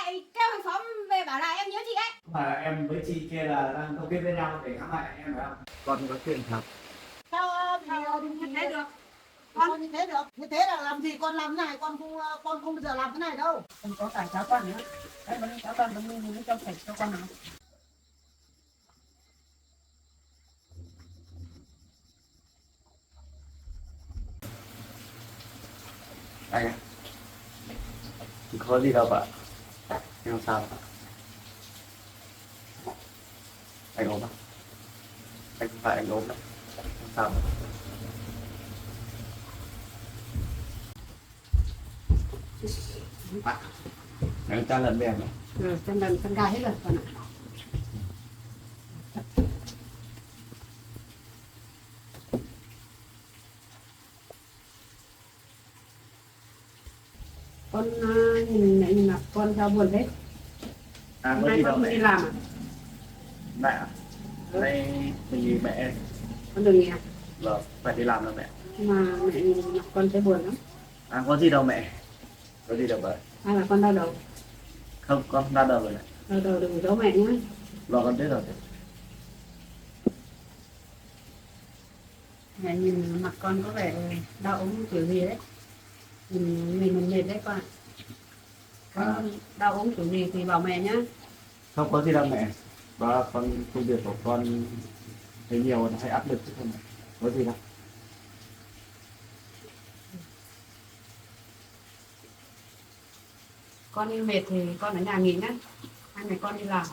lại kêu hàng xóm về bảo là em nhớ chị ấy. Mà em với chị kia là đang câu kết với nhau để hãm hại em phải không? Con có chuyện thật. Sao như thế được? Con như thế được? Như thế là làm gì con làm thế này, con không bao giờ làm thế này đâu. Không có tài cháu con nữa. Đấy, mà cháu con nó cho phải cho con nào. Anh có gì đâu ạ? Em không sao ạ? Anh ốm à? Anh không phải anh ốm đâu. Không sao. Anh chăn lẫn bèn này. Chân gà hết rồi con ạ. Con nhìn mặt con sao buồn thế? À, Hôm nay con không đi làm à? Mẹ à? Đây thì mẹ Con đừng nghỉ à? vâng phải đi làm đâu mẹ. Mà mẹ nhìn mặt con thấy buồn lắm. À, có gì đâu mẹ. Có gì đâu vậy. Hay là con đau đầu? Không, con đau đầu rồi mẹ. Đau đầu đừng giấu mẹ nhé. Vâng, con biết rồi. Mẹ nhìn mặt con có vẻ đau ốm kiểu gì đấy. Mình mệt đấy con ạ. Con đau ốm kiểu gì thì bảo mẹ nhá. Không có gì đâu mẹ. Và con công việc của con thấy nhiều hay áp lực chứ không mẹ. Có gì đâu. Con đi mệt thì con ở nhà nghỉ nhá. Hai mẹ con đi làm.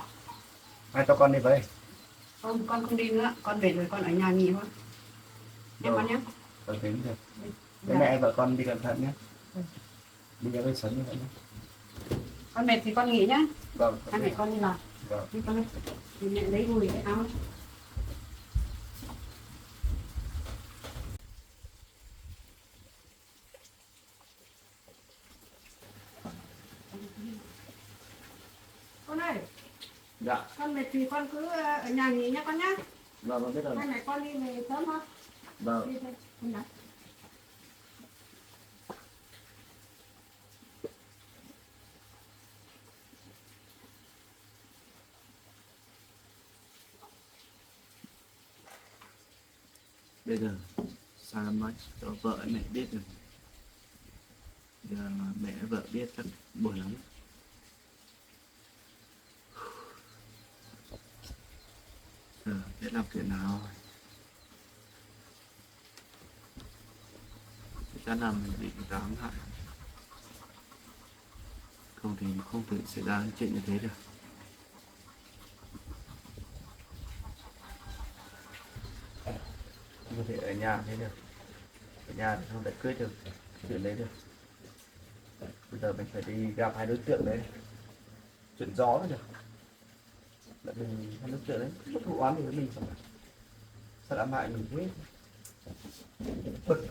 Hai cho con đi với. Không, con không đi nữa. Con mệt rồi con ở nhà nghỉ thôi. Em con nhé. Con tính được. Dạ. Với mẹ vợ con đi cẩn thận nhé. Ừ. Đi ra đây sớm như vậy nhé. Con mệt thì con nghỉ nhá. Vâng. Hai mẹ con đi làm. Vâng. Đi con ơi. Thì mẹ lấy gùi cái áo. Con ơi, Dạ. con mệt thì con cứ ở nhà nghỉ nhá con nhá. Vâng, con biết rồi. Hai mẹ con đi về sớm thôi. Vâng. Đi thôi, con đã. Bây giờ sao nói cho vợ mẹ biết rồi. Giờ mẹ vợ biết chắc buồn lắm. Biết làm chuyện nào. Chắc là mình bị ám hại. Không thì không thể xảy ra chuyện như thế được. Không có thể ở nhà thế được. Ở nhà thì không giải quyết được chuyện đấy được. Bây giờ mình phải đi gặp hai đối tượng đấy. Chuyện gió nữa được. Lại mình hai đối tượng đấy có thù oán gì với mình không? Sao ám hại mình thế? Bực.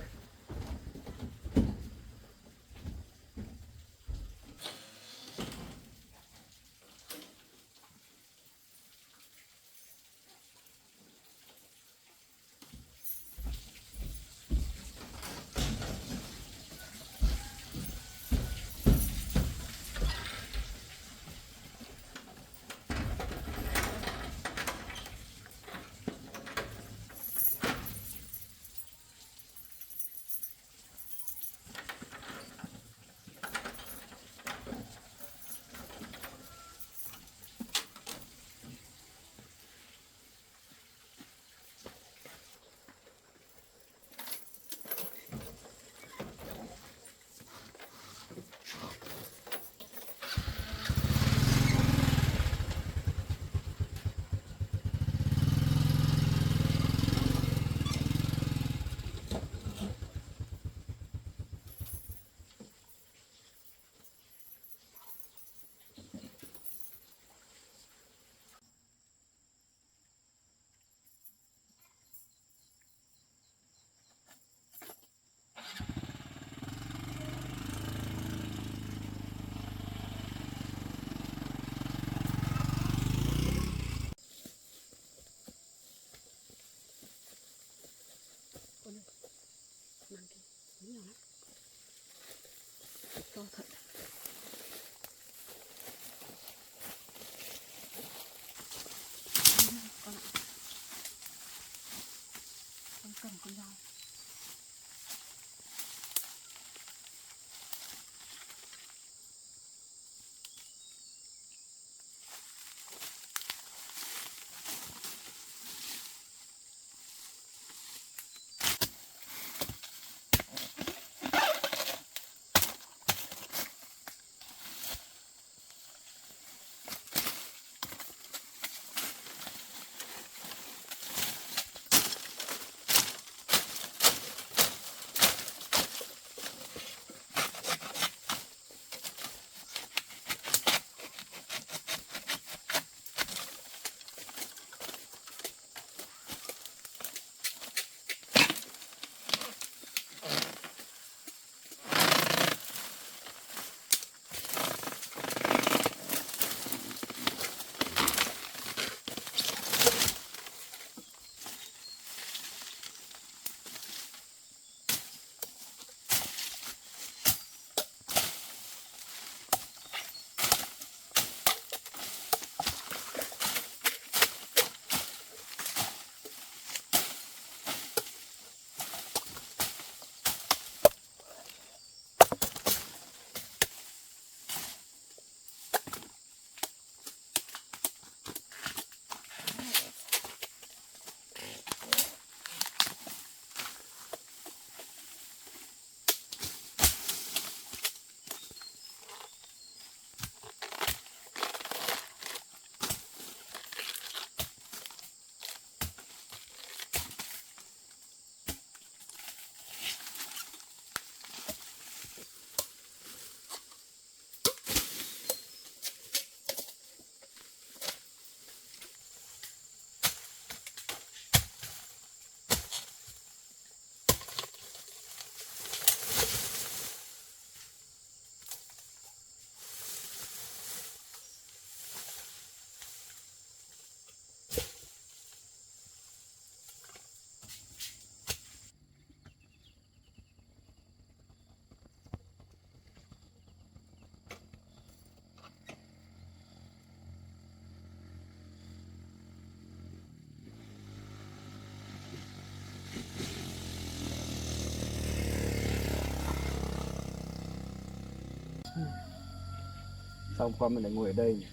Sao hôm qua mình lại ngồi ở đây nhỉ?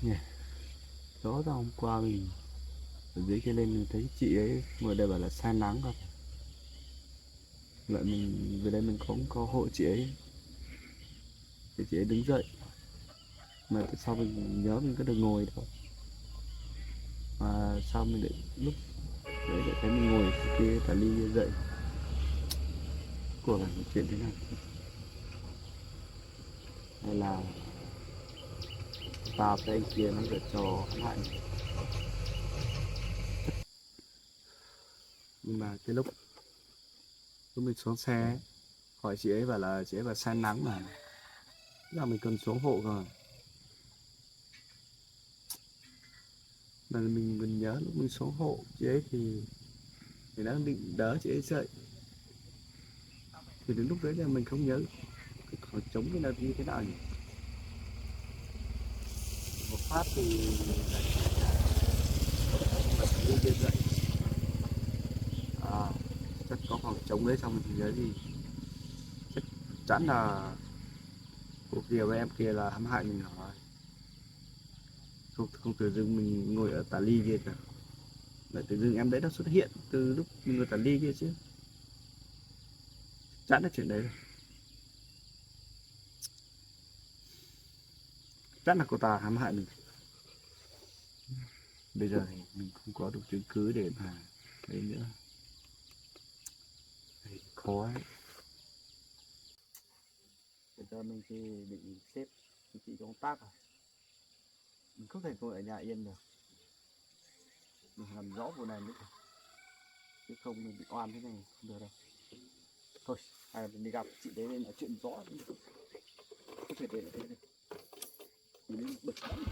Nhỉ? Rõ ra hôm qua mình ở dưới kia lên mình thấy chị ấy ngồi đây bảo là say nắng rồi. Vậy mình về đây mình cũng có hộ chị ấy. Thì chị ấy đứng dậy. Mà tại sao mình nhớ mình có được ngồi đâu. Mà sao mình lại lúc đấy lại thấy mình ngồi ở kia cả ly dậy. Của là một chuyện thế này. Hay là vào cái anh kia nó giở trò hãm hại mình. Nhưng mà cái lúc mình xuống xe ấy, hỏi chị ấy bảo là chị ấy bảo say nắng mà là mình cần xuống hộ rồi. Mà mình nhớ lúc mình xuống hộ chị ấy thì mình đang định đỡ chị ấy dậy, thì đến lúc đấy là mình không nhớ cái khoảng trống cái là như thế nào nhỉ. Một phát thì bật đi kia dậy, à, chắc có khoảng trống đấy, xong mình nhớ gì chắc chắn là cô kia với em kia là hãm hại mình rồi. Không tự dưng mình ngồi ở tà ly kia cả, lại tự dưng em đấy nó xuất hiện từ lúc mình ngồi tà ly kia chứ, chắn là chuyện đấy rồi. Chắc là cô ta hãm hại mình. Bây giờ thì mình không có đủ chứng cứ để mà đấy nữa, thì khó ấy. Bây giờ mình thì bị xếp vị trí công tác rồi, mình không thể ngồi ở nhà yên được, mình làm rõ vụ này mới được, chứ không mình bị oan thế này không được đâu. Thôi hay là mình đi gặp chị đấy nên nói chuyện rõ, không thể để lại thế này, mình bực lắm.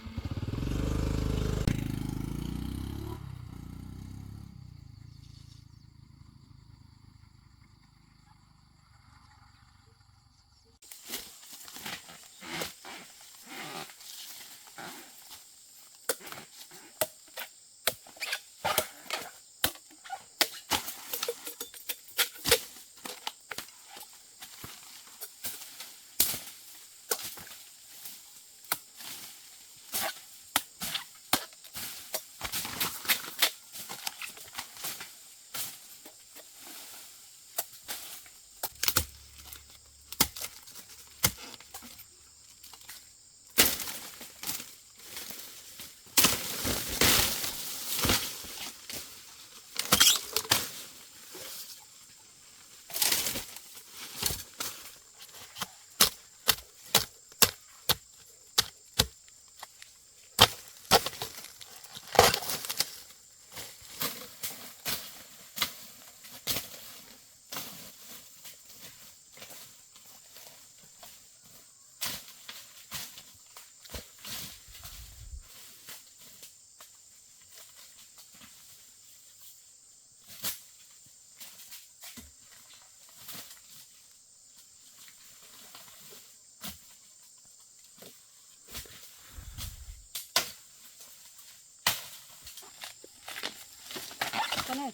Con ơi,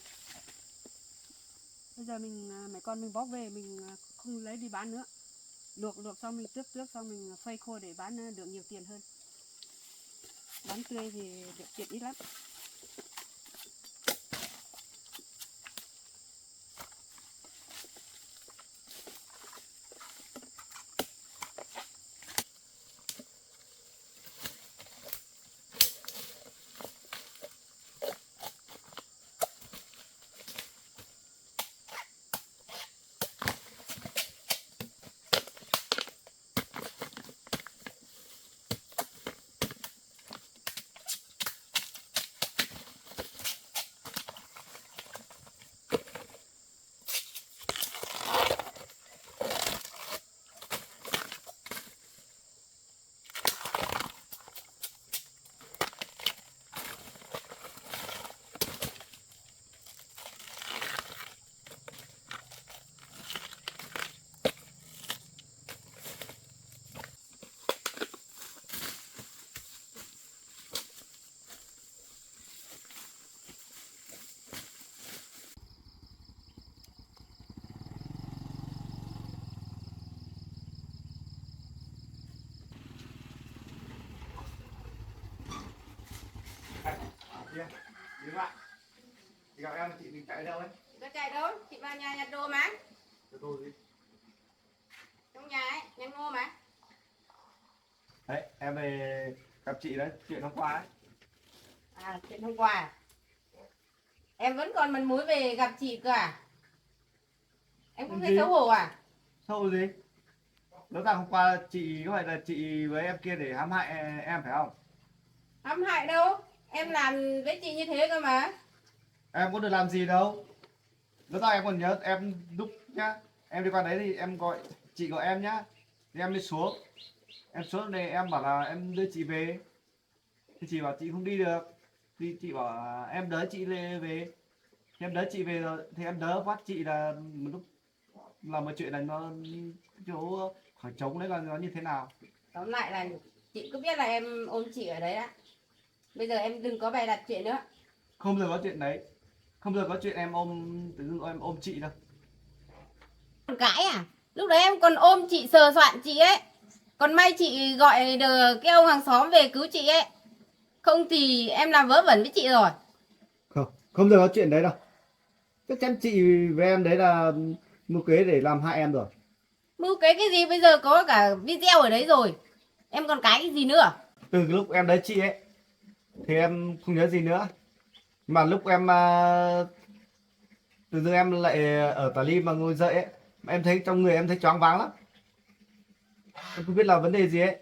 bây giờ mấy con mình bóc về mình không lấy đi bán nữa, luộc xong mình tước xong mình phơi khô để bán được nhiều tiền hơn, bán tươi thì được tiền ít lắm. Đi bạn. Đi gặp em chị mình chạy đâu ấy? Có chạy đâu, chị vào nhà nhặt đồ mà. Cho tôi gì? Trong nhà ấy, nhặt ngô mà. Đấy, em về gặp chị đấy, chuyện hôm qua ấy. À, chuyện hôm qua à? Em vẫn còn mặt mũi về gặp chị cơ à? Em không thấy Gì? xấu hổ à? Sao gì? Rõ ràng hôm qua chị có phải là chị với em kia để hãm hại em phải không? Hãm hại đâu? Em làm với chị như thế cơ mà. Em có được làm gì đâu. Rõ ràng em còn nhớ em lúc nhá. Em đi qua đấy thì em gọi chị gọi em nhá. Thì em đi xuống. Em xuống đây em bảo là em đưa chị về. Thì chị bảo chị không đi được. Thì chị bảo là em đỡ chị về. Thì em đỡ chị về rồi thì em đỡ bắt chị là một lúc là một chuyện là nó chỗ khoảng trống đấy là nó như thế nào. Tóm lại là chị cứ biết là em ôm chị ở đấy á. Bây giờ em đừng có bày đặt chuyện nữa. Không bao giờ có chuyện đấy. Không bao giờ có chuyện em ôm tự dưng em ôm chị đâu. Còn cãi à? Lúc đấy em còn ôm chị sờ soạn chị ấy. Còn may chị gọi được cái ông hàng xóm về cứu chị ấy. Không thì em làm vớ vẩn với chị rồi. Không bao giờ có chuyện đấy đâu. Chắc chắn chị với em đấy là mưu kế để làm hại em rồi. Mưu cái gì bây giờ có cả video ở đấy rồi. Em còn cái gì nữa? Từ cái lúc em đấy chị ấy thì em không nhớ gì nữa. Mà lúc em tự dưng em lại ở tà lim mà ngồi dậy ấy, mà em thấy trong người em thấy choáng váng lắm. Em không biết là vấn đề gì ấy.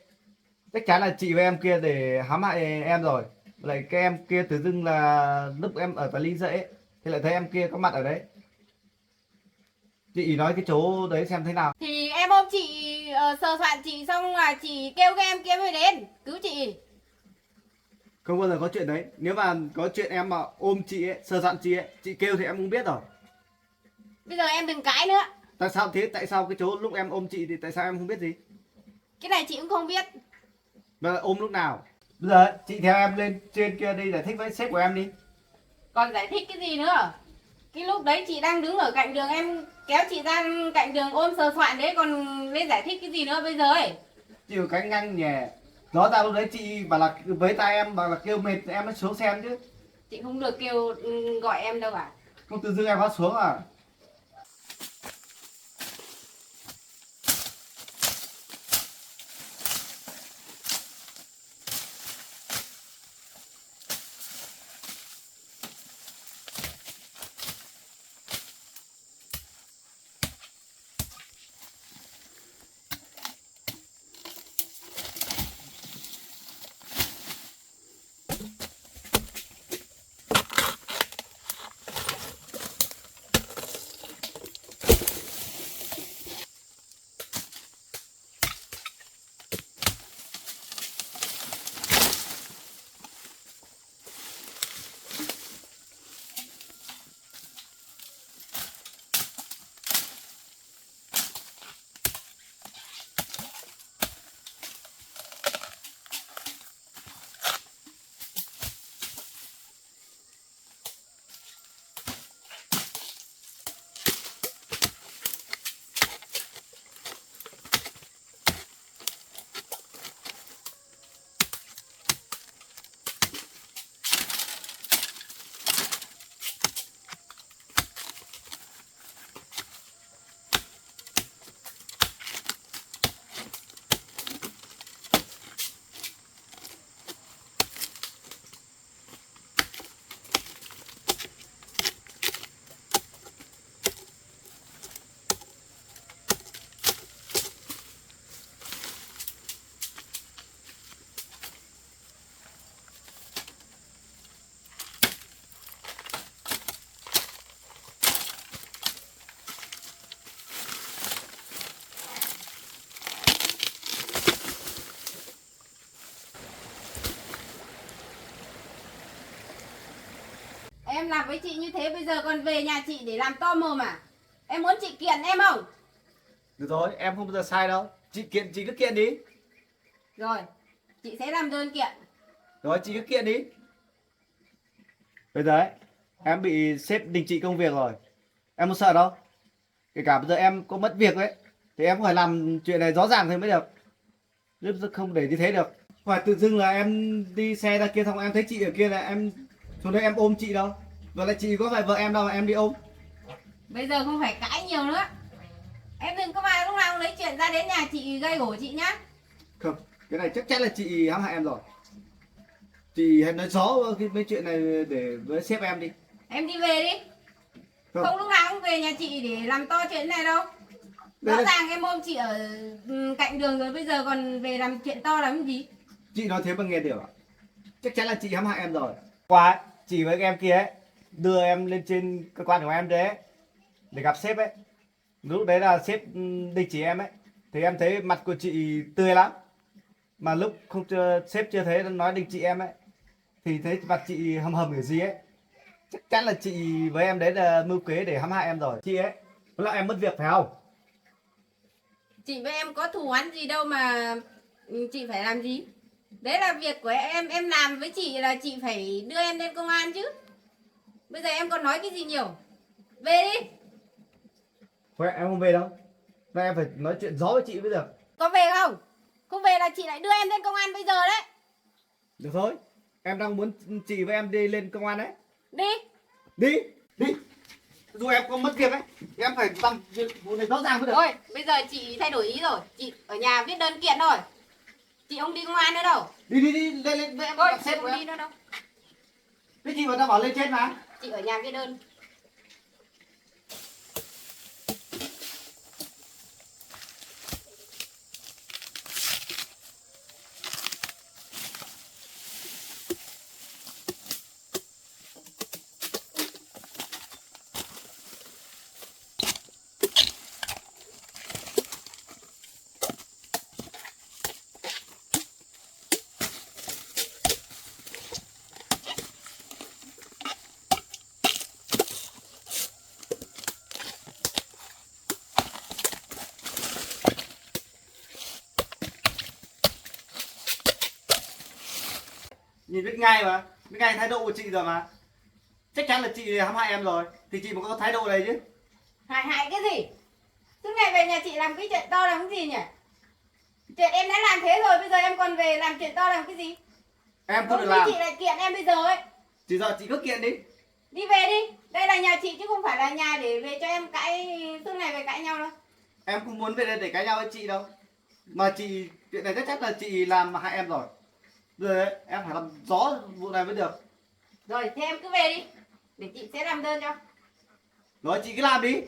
Chắc chắn là chị với em kia để hãm hại em rồi. Lại cái em kia tự dưng là lúc em ở tà lim dậy ấy, thì lại thấy em kia có mặt ở đấy. Chị nói cái chỗ đấy xem thế nào. Thì em ôm chị sờ soạn chị xong là chị kêu cái em kia mới đến cứu chị. Không bao giờ có chuyện đấy. Nếu mà có chuyện em mà ôm chị ấy, sờ soạn chị ấy, chị kêu thì em cũng biết rồi. Bây giờ em đừng cãi nữa. Tại sao thế? Tại sao cái chỗ lúc em ôm chị thì tại sao em không biết gì? Cái này chị cũng không biết. Và ôm lúc nào? Bây giờ chị theo em lên trên kia đi giải thích với sếp của em đi. Còn giải thích cái gì nữa? Cái lúc đấy chị đang đứng ở cạnh đường em kéo chị ra cạnh đường ôm sờ soạn đấy, còn lên giải thích cái gì nữa bây giờ ấy? Chịu cái ngăn nhè. Rõ ràng lúc đấy chị bảo là với tay em bảo là kêu mệt em mới xuống xem chứ. Chị không được kêu gọi em đâu à? Không tự dưng em có xuống à? Em làm với chị như thế bây giờ còn về nhà chị để làm to mồm à? Em muốn chị kiện em không? Được rồi, em không bao giờ sai đâu. Chị kiện chị cứ kiện đi. Rồi, chị sẽ làm đơn kiện. Rồi chị cứ kiện đi. Bây giờ ấy, em bị sếp đình chỉ công việc rồi. Em không sợ đâu. Kể cả bây giờ em có mất việc ấy thì em phải làm chuyện này rõ ràng thì mới được. Chứ không để như thế được. Phải tự dưng là em đi xe ra kia xong em thấy chị ở kia là em Xuống đây em ôm chị đâu. Và lại chị có phải vợ em đâu mà em đi ôm. Bây giờ không phải cãi nhiều nữa. Em đừng có mà lúc nào cũng lấy chuyện ra đến nhà chị gây gổ chị nhá. Không, cái này chắc chắn là chị hãm hại em rồi. Chị hãy nói rõ cái chuyện này để với sếp em đi. Em đi về đi. Không. Không lúc nào cũng về nhà chị để làm to chuyện này đâu. Đây Rõ là- ràng em ôm chị ở cạnh đường rồi, bây giờ còn về làm chuyện to làm cái gì? Chị nói thế mà nghe được ạ? Chắc chắn là chị hãm hại em rồi. Qua ấy, chị với em kia ấy đưa em lên trên cơ quan của em đấy để gặp sếp ấy. Lúc đấy là sếp đình chỉ em ấy, thì em thấy mặt của chị tươi lắm. Mà lúc không sếp chưa thấy nói đình chỉ em ấy thì thấy mặt chị hầm hầm kiểu gì ấy. Chắc chắn là chị với em đấy là mưu kế để hãm hại em rồi. Chị ấy là em mất việc phải không? Chị với em có thù oán gì đâu mà chị phải làm gì? Đấy là việc của em làm với chị là chị phải đưa em lên công an chứ. Bây giờ em còn nói cái gì nhiều? Về đi. Thôi em không về đâu. Vậy em phải nói chuyện rõ với chị bây giờ. Có về không? Không về là chị lại đưa em lên công an bây giờ đấy. Được thôi. Em đang muốn chị với em đi lên công an đấy. Đi. Đi, đi. Dù em có mất việc ấy, em phải làm việc vụ này rõ ràng mới được. Thôi, bây giờ chị thay đổi ý rồi. Chị ở nhà viết đơn kiện thôi. Chị không đi công an nữa đâu. Đi, lên với em Thôi, gặp chị sếp của không đi em. nữa đâu. Cái gì mà tao bảo lên trên mà. Chị ở nhà viết đơn. Nhìn biết ngay mà, biết ngay thái độ của chị rồi mà. Chắc chắn là chị hãm hại em rồi, thì chị mới có thái độ này chứ. Hại cái gì? Suốt ngày về nhà chị làm cái chuyện to làm cái gì nhỉ? Chuyện em đã làm thế rồi, bây giờ em còn về làm chuyện to làm cái gì? Em không Không được thì làm. chị lại kiện em bây giờ ấy. Chỉ giờ chị cứ kiện đi. Đi về đi. Đây là nhà chị chứ không phải là nhà để về cho em cãi, suốt ngày về cãi nhau đâu. Em không muốn về đây để cãi nhau với chị đâu. Mà chị, chuyện này chắc chắn là chị làm hại em rồi. Rồi đấy, em phải làm rõ vụ này mới được. Rồi, thế em cứ về đi. Để chị sẽ làm đơn cho. Rồi chị cứ làm đi.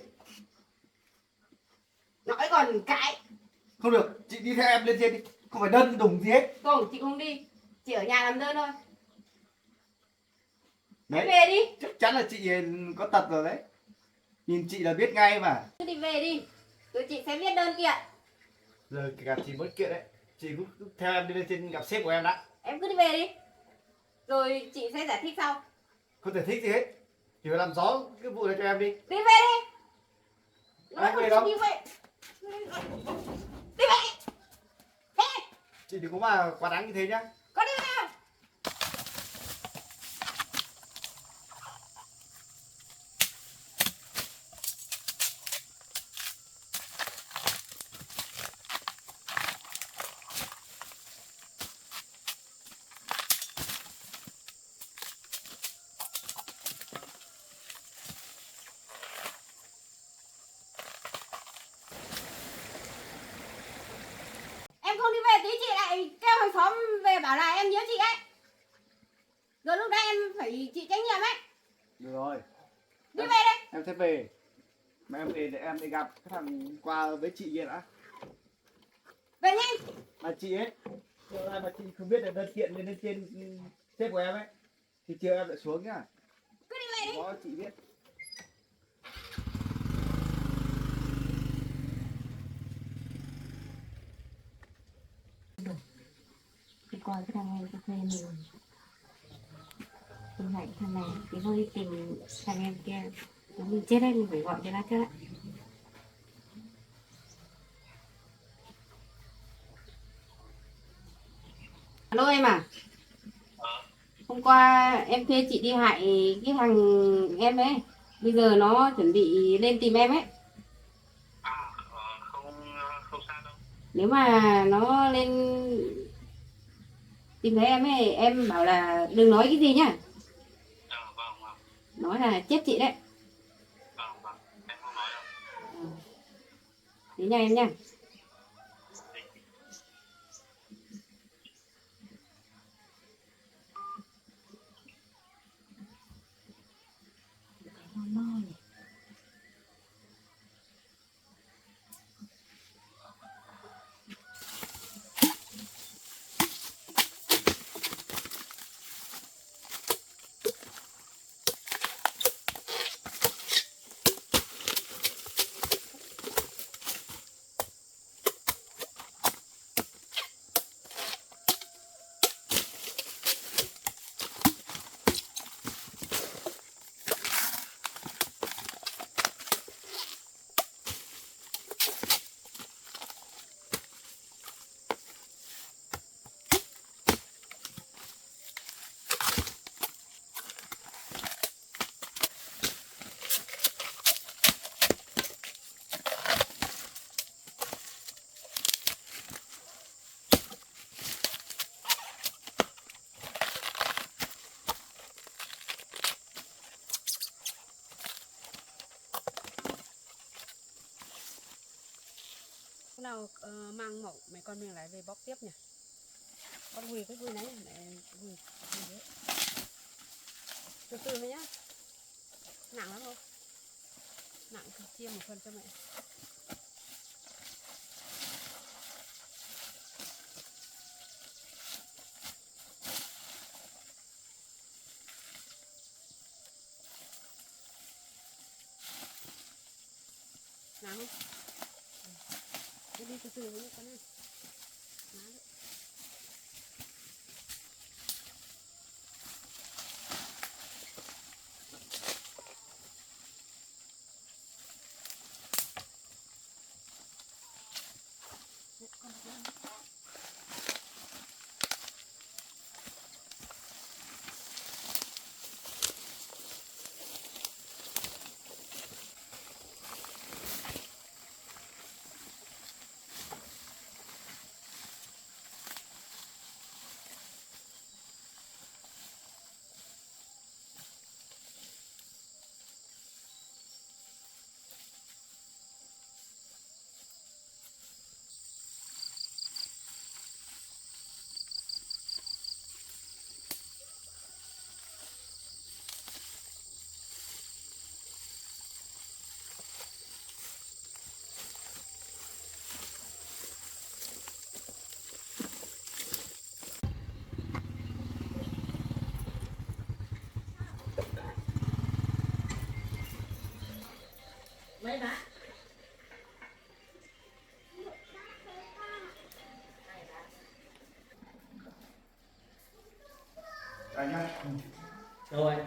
Nói còn cãi. Không được, chị đi theo em lên trên đi. Không phải đơn đùng gì hết. Không, chị không đi. Chị ở nhà làm đơn thôi. Đấy, Về đi. chắc chắn là chị có tật rồi đấy. Nhìn chị là biết ngay mà. Cứ đi về đi. Rồi chị sẽ viết đơn kiện. Giờ cả chị mất kiện đấy. Chị cứ theo em đi lên trên gặp sếp của em đã. Em cứ đi về đi. Rồi chị sẽ giải thích sau. Không thể thích gì hết. Chỉ phải làm rõ cái vụ này cho em đi. Đi về đi. Nói Anh không về chịu đâu? đi về. Đi về. Thế. Chị đừng có mà quá đáng như thế nhá. Có đi về không? Em không đi về tí chị lại kêu hàng xóm về bảo là em nhớ chị ấy. Rồi lúc đấy em phải chịu trách nhiệm ấy. Được rồi. Đi về đây. Em sẽ về. Mà em về để em đi gặp cái thằng qua với chị kia đã. Về nhanh. Mà chị ấy, giờ này mà chị không biết là đơn kiện lên trên sếp của em ấy, thì chiều em lại xuống nhá. Cứ đi về đi. Có chị biết. Đi coi cái thằng em cho thuê mình mình hạnh thằng này thì thôi đi tìm thằng em kia. Nếu mình chết đấy mình phải gọi cho nó chết đấy. Alo em à. Hôm qua em thuê chị đi hại cái thằng em ấy. Bây giờ nó chuẩn bị lên tìm em ấy. Không sao đâu. Nếu mà nó lên tìm thấy em ấy, em bảo là đừng nói cái gì nhá. nói là chết chị đấy. Thế nha em nha. Nào mang mẫu mẹ con mình lại về bóc tiếp nhỉ. Con gùi cái gùi này mẹ gùi đấy. Từ từ mẹ nhá. Nặng lắm không? Nặng thì chia một phần cho mẹ. Nặng không? Đi từ từ với con này. Má đấy. Mấy má. Anh nhá. Đâu anh?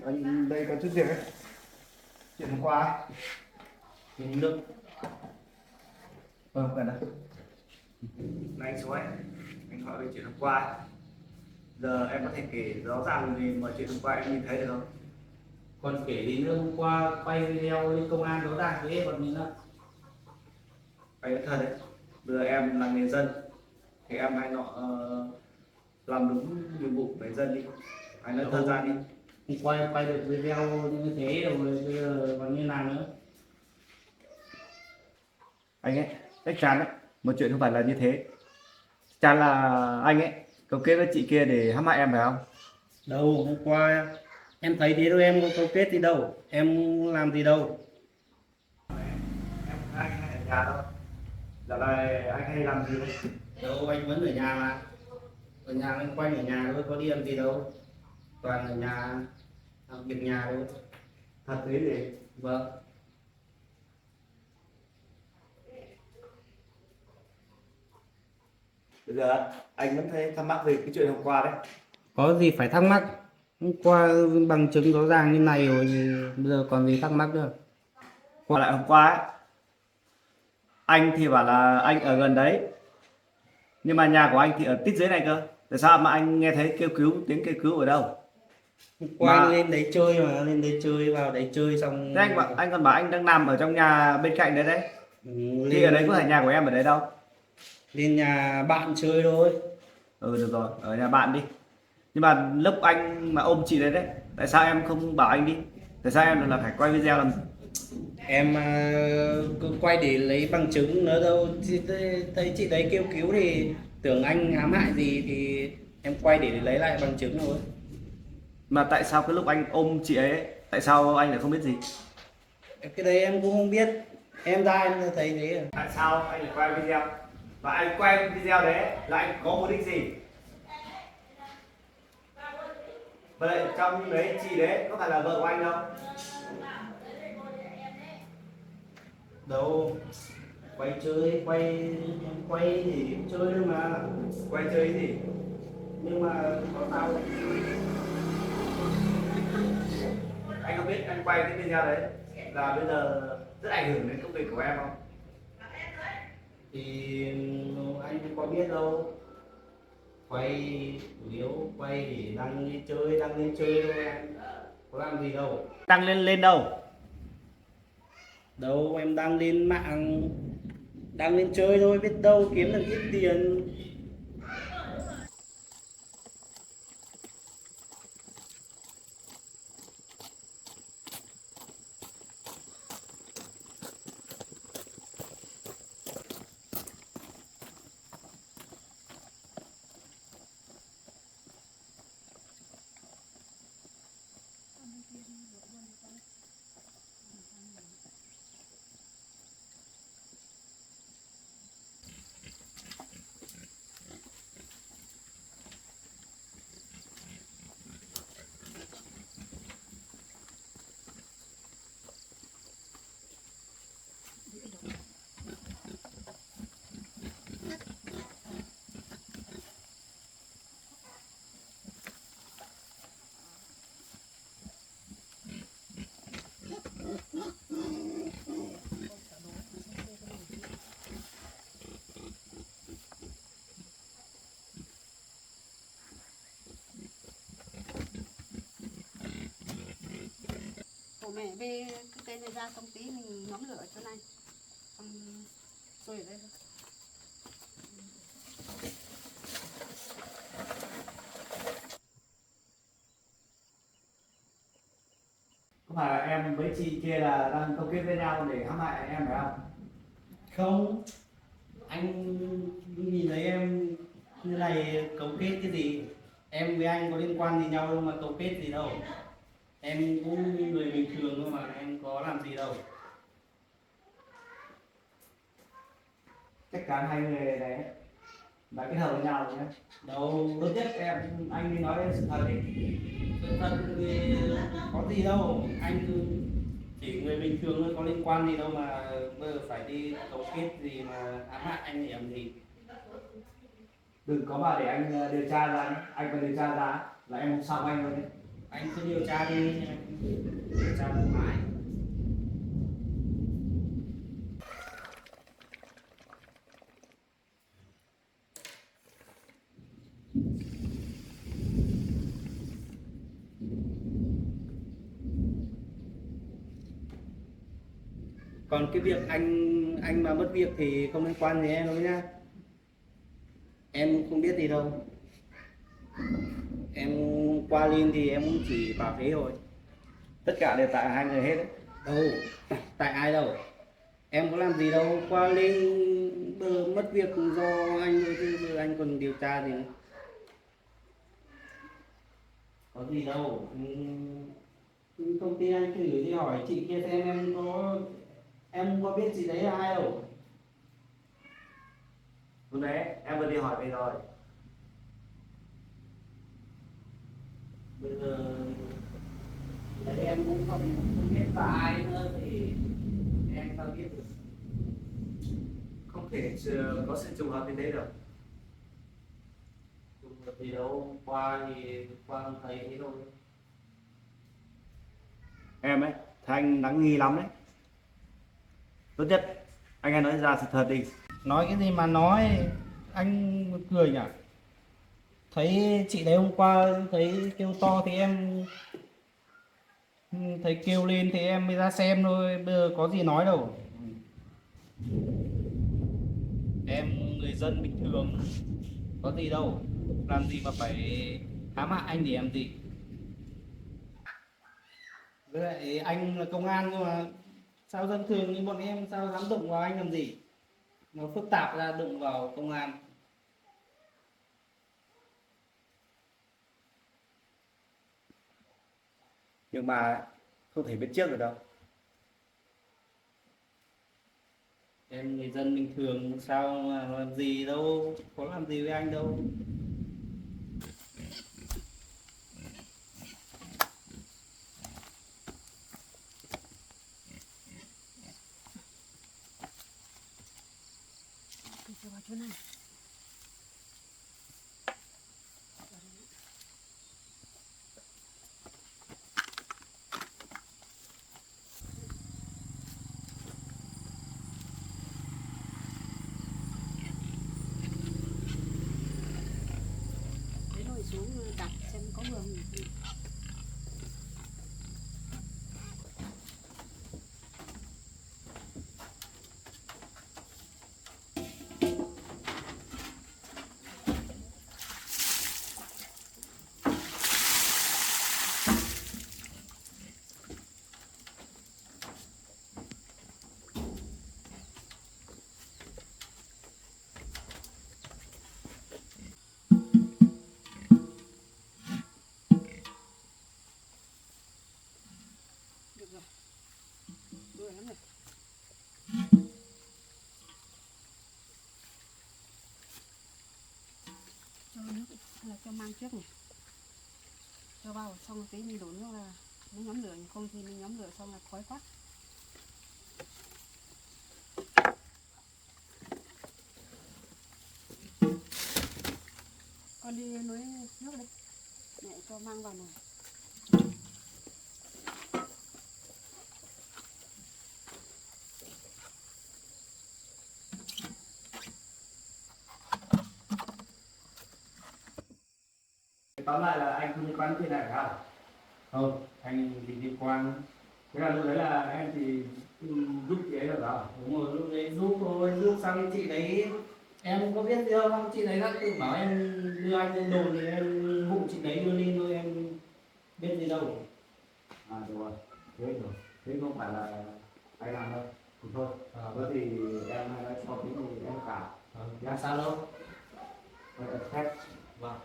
Anh đây có chút việc ấy. Chuyện hôm qua. Uống nước. Vâng, cần đâu. Này anh số anh hỏi về chuyện hôm qua. Giờ em có thể kể rõ ràng về mọi chuyện hôm qua em nhìn thấy được không? Còn kể đi nữa, hôm qua quay video lên công an đó ra thế còn nhìn nữa. Anh nói thật đấy. Giờ em là người dân thì em hay làm đúng nhiệm vụ với dân đi. Anh nói thật ra đi. Hôm qua em quay được video như thế rồi bây giờ còn như nào nữa? Anh ấy, chắc chắn đấy. Một chuyện không phải là như thế. Chắn là anh ấy cấu kết với chị kia để hãm hại em phải không? Đâu, hôm qua em thấy thế thôi, em có câu kết gì đâu, em làm gì đâu. Em anh hay ở nhà đâu. Dạo này anh hay làm gì không? Đâu, anh vẫn ở nhà mà. Ở nhà anh quanh ở nhà thôi, có đi làm gì đâu. Toàn ở nhà, làm việc nhà thôi. Thật thế gì? Vâng. Bây giờ anh vẫn thấy thắc mắc về cái chuyện hôm qua đấy. Có gì phải thắc mắc. Hôm qua bằng chứng rõ ràng như này rồi thì bây giờ còn gì thắc mắc nữa. Qua lại hôm qua ấy, anh thì bảo là anh ở gần đấy, nhưng mà nhà của anh thì ở tít dưới này cơ. Tại sao mà anh nghe thấy kêu cứu, tiếng kêu cứu ở đâu? Hôm qua Mà- anh lên đấy chơi mà, lên đấy chơi, vào đấy chơi xong. Thế anh còn bảo anh đang nằm ở trong nhà bên cạnh đấy đấy. Ừ, Thì ở đấy có phải nhà của em ở đấy đâu? lên nhà bạn chơi thôi. Ừ được rồi, ở nhà bạn đi. Nhưng mà lúc anh mà ôm chị đấy đấy Tại sao em không bảo anh đi? Tại sao em là phải quay video làm gì? Em cứ quay để lấy bằng chứng nữa đâu. Thấy chị đấy kêu cứu thì tưởng anh hãm hại gì thì em quay để lấy lại bằng chứng thôi. Mà tại sao cái lúc anh ôm chị ấy, tại sao anh lại không biết gì? Cái đấy em cũng không biết, em ra em thấy thế à. Tại sao anh lại quay video? Và anh quay video đấy là anh có mục đích gì? Và lại trong đấy chị đấy có phải là vợ của anh đâu? Đâu, quay chơi, em quay thì em chơi thôi mà. Quay chơi gì? Nhưng mà có sao Anh có biết anh quay cái video đấy là bây giờ rất ảnh hưởng đến công việc của em không? thì anh cũng có biết đâu. Quay chủ yếu quay để đăng lên chơi thôi, anh có làm gì đâu. Đăng lên đâu? Đâu, em đăng lên mạng, đăng lên chơi thôi, biết đâu kiếm được ít tiền. Của mẹ về cái cây này ra xong tí mình nhóm lửa chỗ này, xong sôi ở đây thôi. Có phải là em với chị kia là đang câu kết với nhau để hãm hại em phải không? Không, anh nhìn thấy em như này cấu kết cái gì? Em với anh có liên quan gì nhau đâu mà cấu kết gì đâu. Em cũng như người bình thường thôi mà, em có làm gì đâu. Chắc chắn hai người này đã kết hợp với nhau rồi nhé. Đâu, Tốt nhất anh đi nói sự thật đi. sự thật thì có gì đâu. Anh chỉ người bình thường thôi, có liên quan gì đâu mà bây giờ phải đi cấu kết gì mà ám hại anh để làm gì. Đừng có mà để anh điều tra ra nhé. Anh mà điều tra ra là em không xong anh luôn đấy. Anh cứ điều tra đi, anh điều tra thoải mái. Còn cái việc anh mà mất việc thì không liên quan gì em đâu nhá. Em không biết gì đâu. Em qua Linh thì em cũng chỉ bảo thế thôi. Tất cả đều tại hai người hết đấy. Đâu, tại ai đâu. Em có làm gì đâu, qua Linh mất việc do anh thôi chứ giờ anh còn điều tra gì nữa. Có gì đâu. Công ty anh thử đi hỏi chị kia xem em không có biết gì đấy là ai đâu. Lúc đấy em vừa đi hỏi về rồi. Bây giờ đấy em cũng không biết là ai nữa thì em sao biết được. Không thể có sự trùng hợp như thế được. Trùng hợp gì đâu, qua thì qua không thấy thế thôi. Em ấy, thì anh đáng nghi lắm đấy. Tốt nhất anh hãy nói ra sự thật đi. Nói cái gì mà nói, anh cười nhỉ. Thấy chị đấy hôm qua thấy kêu to thì em thấy kêu lên thì em mới ra xem thôi, bây giờ có gì nói đâu. Em người dân bình thường, có gì đâu, làm gì mà phải hãm hại anh để làm gì. với lại anh là công an nhưng mà sao dân thường như bọn em sao dám đụng vào anh làm gì, nó phức tạp ra đụng vào công an. Nhưng mà không thể biết trước được đâu. Em người dân bình thường sao mà làm gì đâu, có làm gì với anh đâu. Tôi cho vào chỗ này. Để nồi xuống đặt xem có vừa không. Được rồi. Vừa lắm rồi. Cho nước hay là cho mang trước này. Cho vào xong tí mình đổ nước là nó nhóm lửa, không thì mình nhóm lửa xong là khói phát. Con đi nấu nước đi. Mẹ cho mang vào nồi. Tóm lại là anh không liên quan đến chuyện này phải không? Không, anh thì liên quan. Thế là lúc đấy là em thì giúp chị ấy được không? Đúng rồi, lúc đấy giúp thôi, giúp xong chị đấy em có biết gì đâu, xong chị đấy đã tự bảo em đưa anh lên đồn thì em hộ chị đấy đưa lên thôi, em biết gì đâu. À được rồi, thế rồi. Thế không phải là anh làm đâu. Thì thôi, vậy thì em hay nói cho tiếng thì em cả. Làm sao đâu. Phép. Vâng.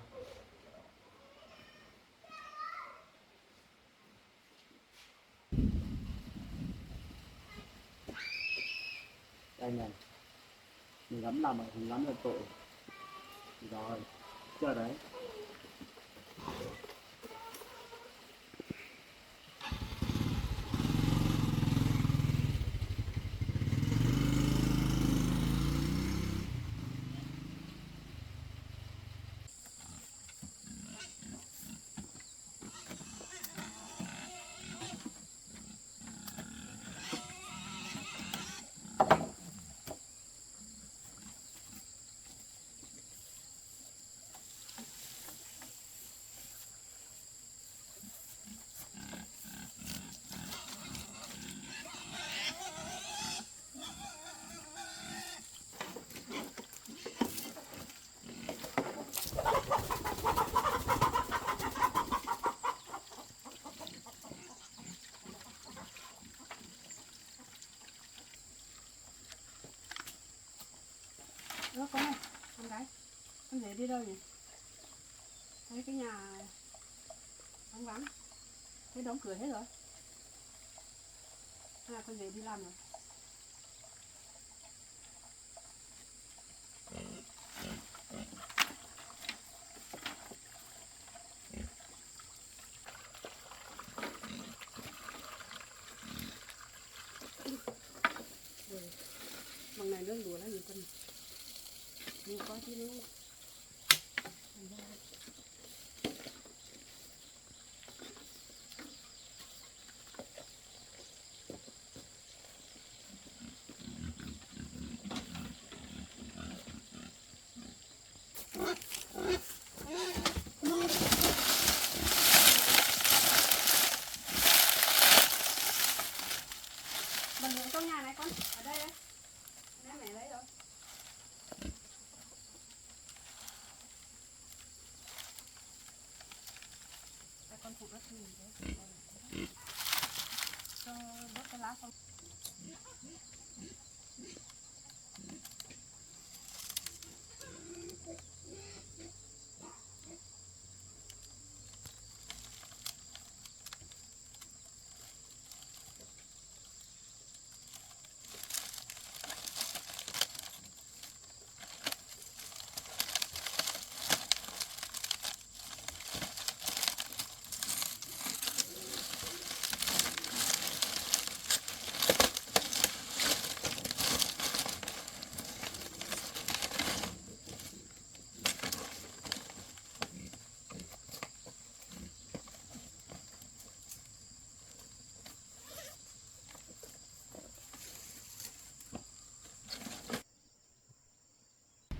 Anh này, mình lắm làm mà mình lắm là tội. Rồi, chờ đấy. Con này, con gái. Con rể đi đâu nhỉ? Thấy cái nhà vắng vắng. Thấy đóng cửa hết rồi. Hay là con rể đi làm rồi? Bằng này nước lúa là gì con này? Nhiều quá chứ nó. Bật lửa trong nhà này con, ở đây đấy. Nãy mẹ lấy rồi. Đây con phụ đất thì mình đấy. lá không.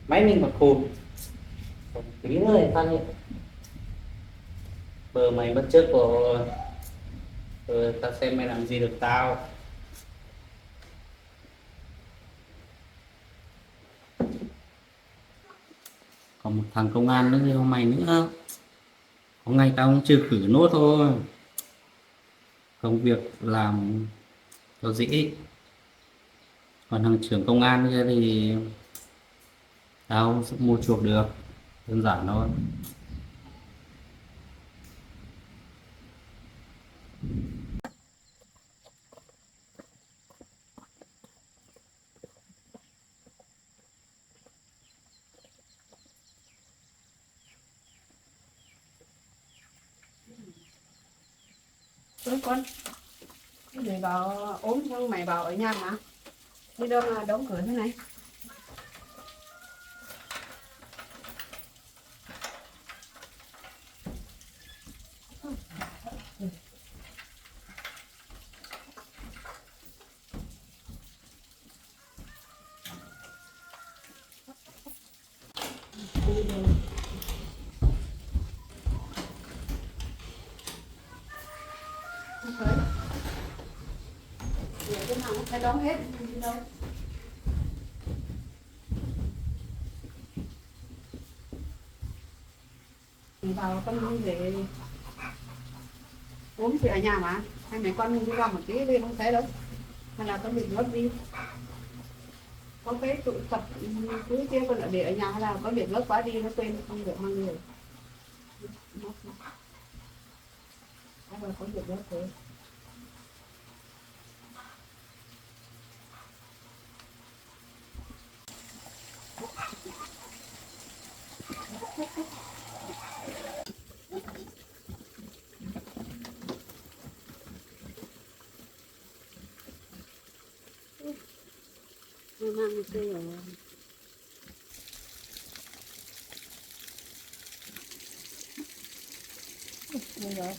Máy mình bật khùng tí nữa thì phát hiện bờ mày bắt chước của ta xem mày làm gì được tao. Còn một thằng công an nữa như mày nữa, có ngày tao cũng chưa cử nốt thôi, công việc làm cho dễ, còn thằng trưởng công an kia thì tao sẽ mua chuộc được, đơn giản thôi. Ôi con, để bảo ốm nhưng mày bảo ở nhà mà. Đi đâu mà đóng cửa thế này? Không thấy. Để cái nào cũng phải đóng hết, đi đâu. Thì vào con đi để ốm thì ở nhà mà. Hay mấy con đi ra một tí đi không thấy đâu. Hay là con bị mất đi. Có cái tụ tập cứ kia còn để ở nhà hay là có việc gấp quá đi nó quên không được mang người. Hay là có việc gấp thế. Nó mang một cây ở bây giờ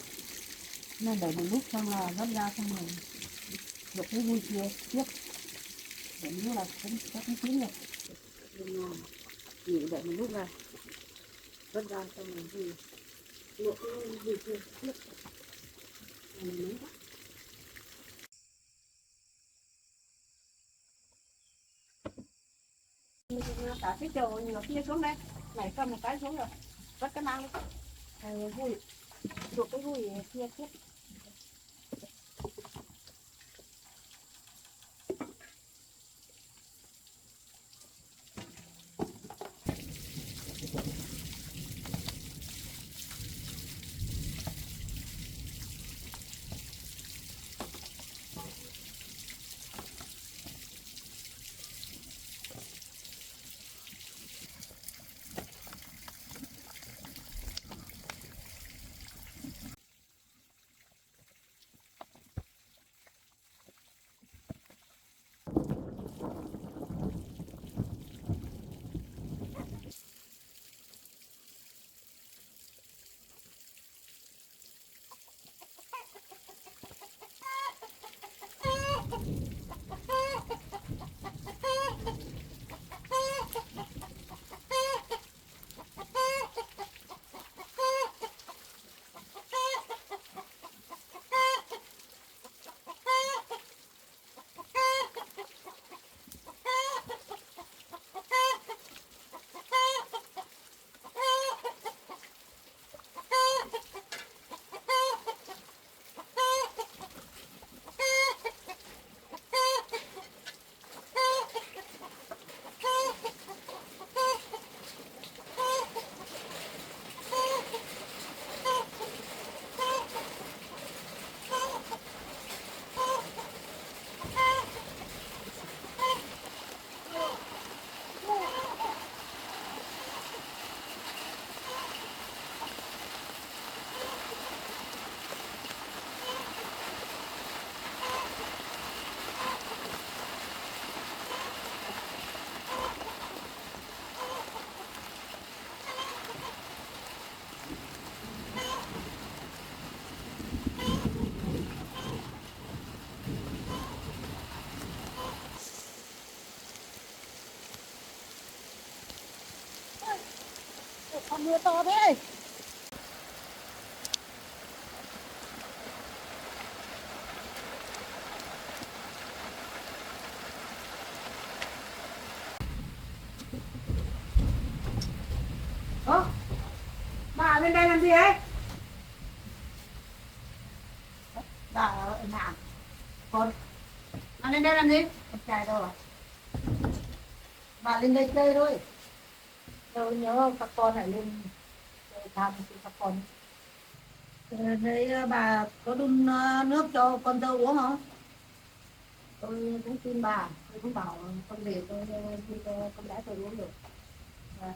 nó đợi một lúc xong là vắt ra xong rồi được cái vui kia tiếp để như là cũng có cái chín rồi nghỉ đợi một lúc là vắt ra xong rồi vui luộc cái vui kia tiếp là mấy đó. Cả cái chầu nhiều kia xuống đây này cầm một cái xuống rồi vắt cái mang đi vui luộc cái vui kia tiếp. mưa to thế. Ơ, bà lên đây làm gì ấy? Bà ở nhà. Con, bà lên đây làm gì? Con trai đâu à? Bà lên đây chơi thôi. Tôi nhớ các con lại lên chơi thăm các con. Thế bà có đun nước cho con dâu uống không? Tôi cũng tin bà, tôi cũng bảo con về tôi đi cho con gái tôi uống được. À,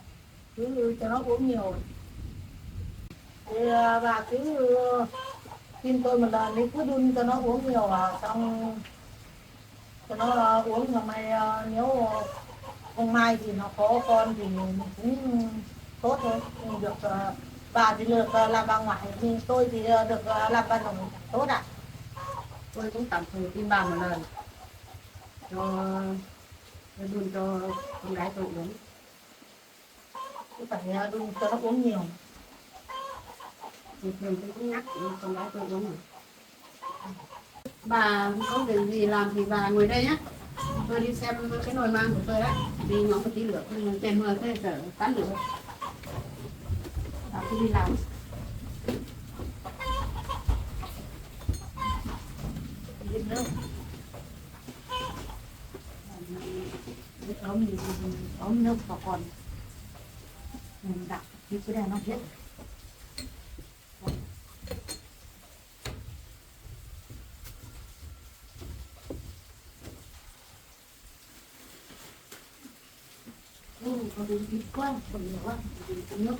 cứ cho nó uống nhiều. Thì bà cứ tin tôi một lần đi, cứ đun cho nó uống nhiều xong cho nó uống ngày mai nếu hôm mai thì nó có con thì cũng tốt thôi. Nhưng được bà thì được làm bà ngoại thì tôi thì được làm bà nội tốt ạ. Tôi cũng tạm thời tin bà một lần. Cho đun cho con gái tôi uống. Cứ phải đun cho nó uống nhiều. Thì thường tôi cũng nhắc con gái tôi uống rồi. Bà có việc gì làm thì bà ngồi đây nhé. Tôi đi xem cái nồi mang của tôi đấy. Đi nhóm một tí lửa, trời mưa thế giờ tán lửa. Bà cứ đi làm. Đi nước. Ống thì ống nước vào còn mình đặt cái này nó hết. Có đúng ít quá, còn nhiều quá, dùng nước.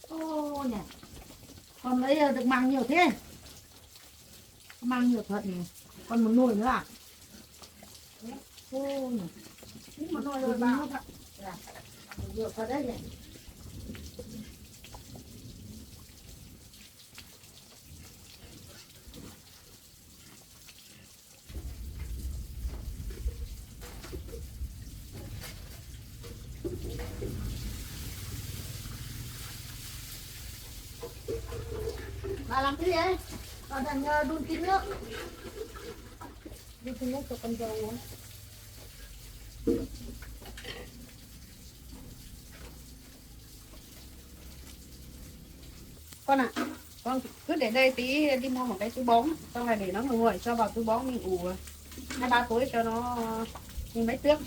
Ô nhỉ, con lấy được măng nhiều thế. Măng nhiều thật nhỉ, con muốn nuôi nữa à? Ô nhỉ, một nồi rồi bà. Nhiều thật đấy nhỉ. Bà làm cái gì ấy? Bà đang đun tí nước. Đun tí nước cho con dâu uống. Con ạ, con cứ để đây tí đi mua một cái túi bóng. Xong rồi để nó nguội cho vào túi bóng mình ủ 2-3 tối cho nó mình mấy tước.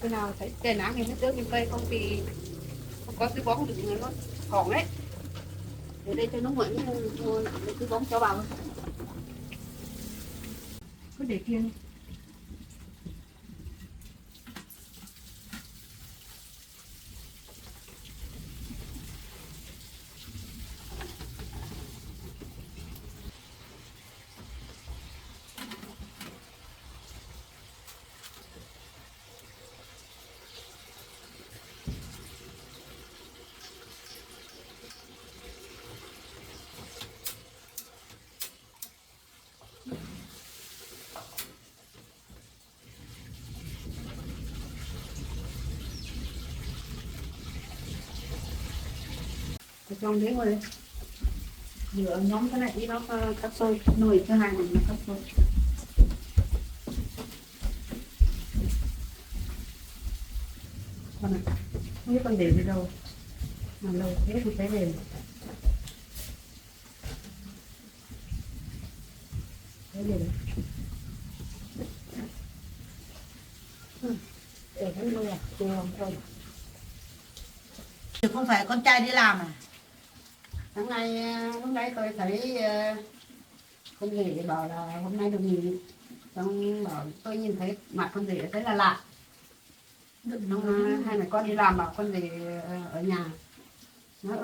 Khi nào thấy trời nắng mình mới tước mình phơi, không thì không có túi bóng đựng nó hỏng đấy. Để đây cho nó nguội mua túi bóng cho vào. Cứ để kia. Trong đấy rồi rửa nhóm cái này đi nó cắt sôi nồi thứ hai này nó cắt sôi. Con này không biết con để đi đâu mà lâu thế thì phải về. Đấy để Để cái nuôi à? Không thôi. Chứ không phải con trai đi làm à? Sáng nay lúc đấy tôi thấy con rể bảo là hôm nay được nghỉ, xong bảo tôi nhìn thấy mặt con rể thấy là lạ. Nó hai mẹ con đi làm bảo con rể ở nhà nó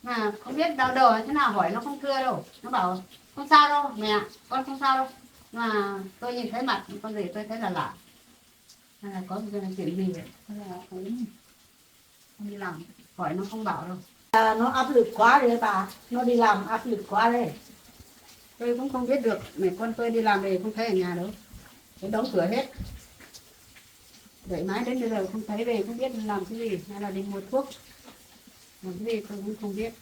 mà không biết đau đầu thế nào, hỏi nó không thưa đâu, nó bảo không sao đâu mẹ, con không sao đâu, mà tôi nhìn thấy mặt con rể tôi thấy là lạ, hay là có chuyện gì vậy, hay là cũng không đi làm, hỏi nó không bảo đâu. Nó áp lực quá đấy bà, nó đi làm áp lực quá đấy. Tôi cũng không biết được, mẹ con tôi đi làm về không thấy ở nhà đâu, phải đóng cửa hết. Vậy mãi đến bây giờ không thấy về, không biết làm cái gì, hay là đi mua thuốc làm cái gì tôi cũng không biết.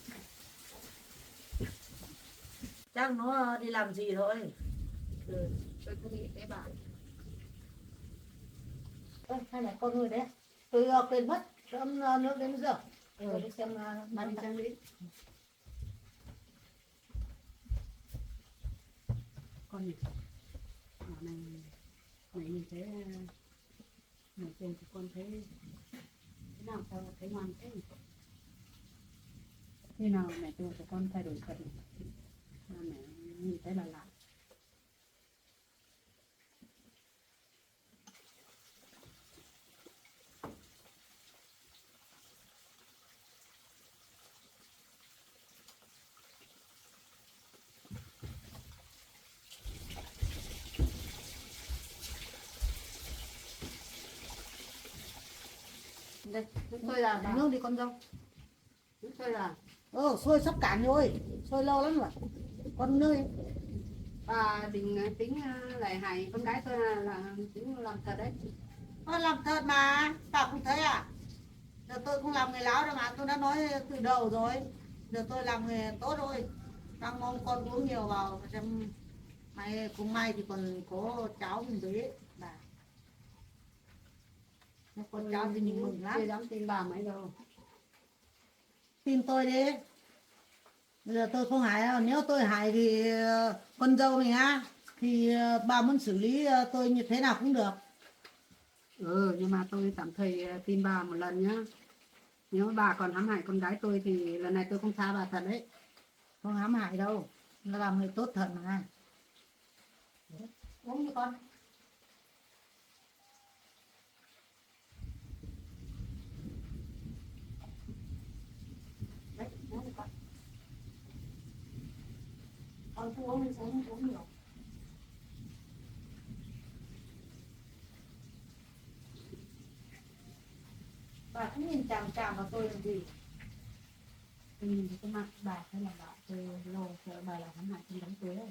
Chắc nó đi làm gì thôi. Tôi cứ nghĩ thế bà. Ơ, hay là con người đấy. Tôi quên mất. Cơm nước đến giờ. Rồi đi xem Bà đi xem đi. Con nhìn bảo này nhìn thấy này trên thì con thấy thế nào sao thấy ngoan thế nhỉ? Khi nào mẹ tôi của con thay đổi thật mà mẹ nhìn thấy là lạ. Đây, tôi là nước đi con dâu. Tôi là Sôi sắp cạn rồi. Sôi lâu lắm rồi. Con nơi. bà định tính lại hại con gái tôi là tính làm thật đấy. Làm thật mà. Tao không thấy à? Giờ tôi không làm nghề láo đâu mà. Tôi đã nói từ đầu rồi. Giờ tôi làm nghề tốt rồi. Đang mong con uống nhiều vào. Xem mày cùng may thì còn có cháu mình đấy. Bà. Nếu con cháu thì mình mừng lắm. Chưa dám tin bà mấy đâu. Tin tôi đi. Bây giờ tôi không hại đâu. Nếu tôi hại thì con dâu mình á. Thì bà muốn xử lý tôi như thế nào cũng được. Nhưng mà tôi tạm thời tin bà một lần nhá. Nếu bà còn hãm hại con gái tôi thì lần này tôi không tha bà thật đấy. Không hãm hại đâu. Nó làm người tốt thật mà. Uống đi con. Đấy, uống đi con. Con cứ uống đi, uống nhiều. Bà cứ nhìn chằm chằm vào tôi làm gì? Tôi nhìn thấy cái mặt bà thấy là bà tôi lo sợ bà là hãm hại con gái tôi đấy.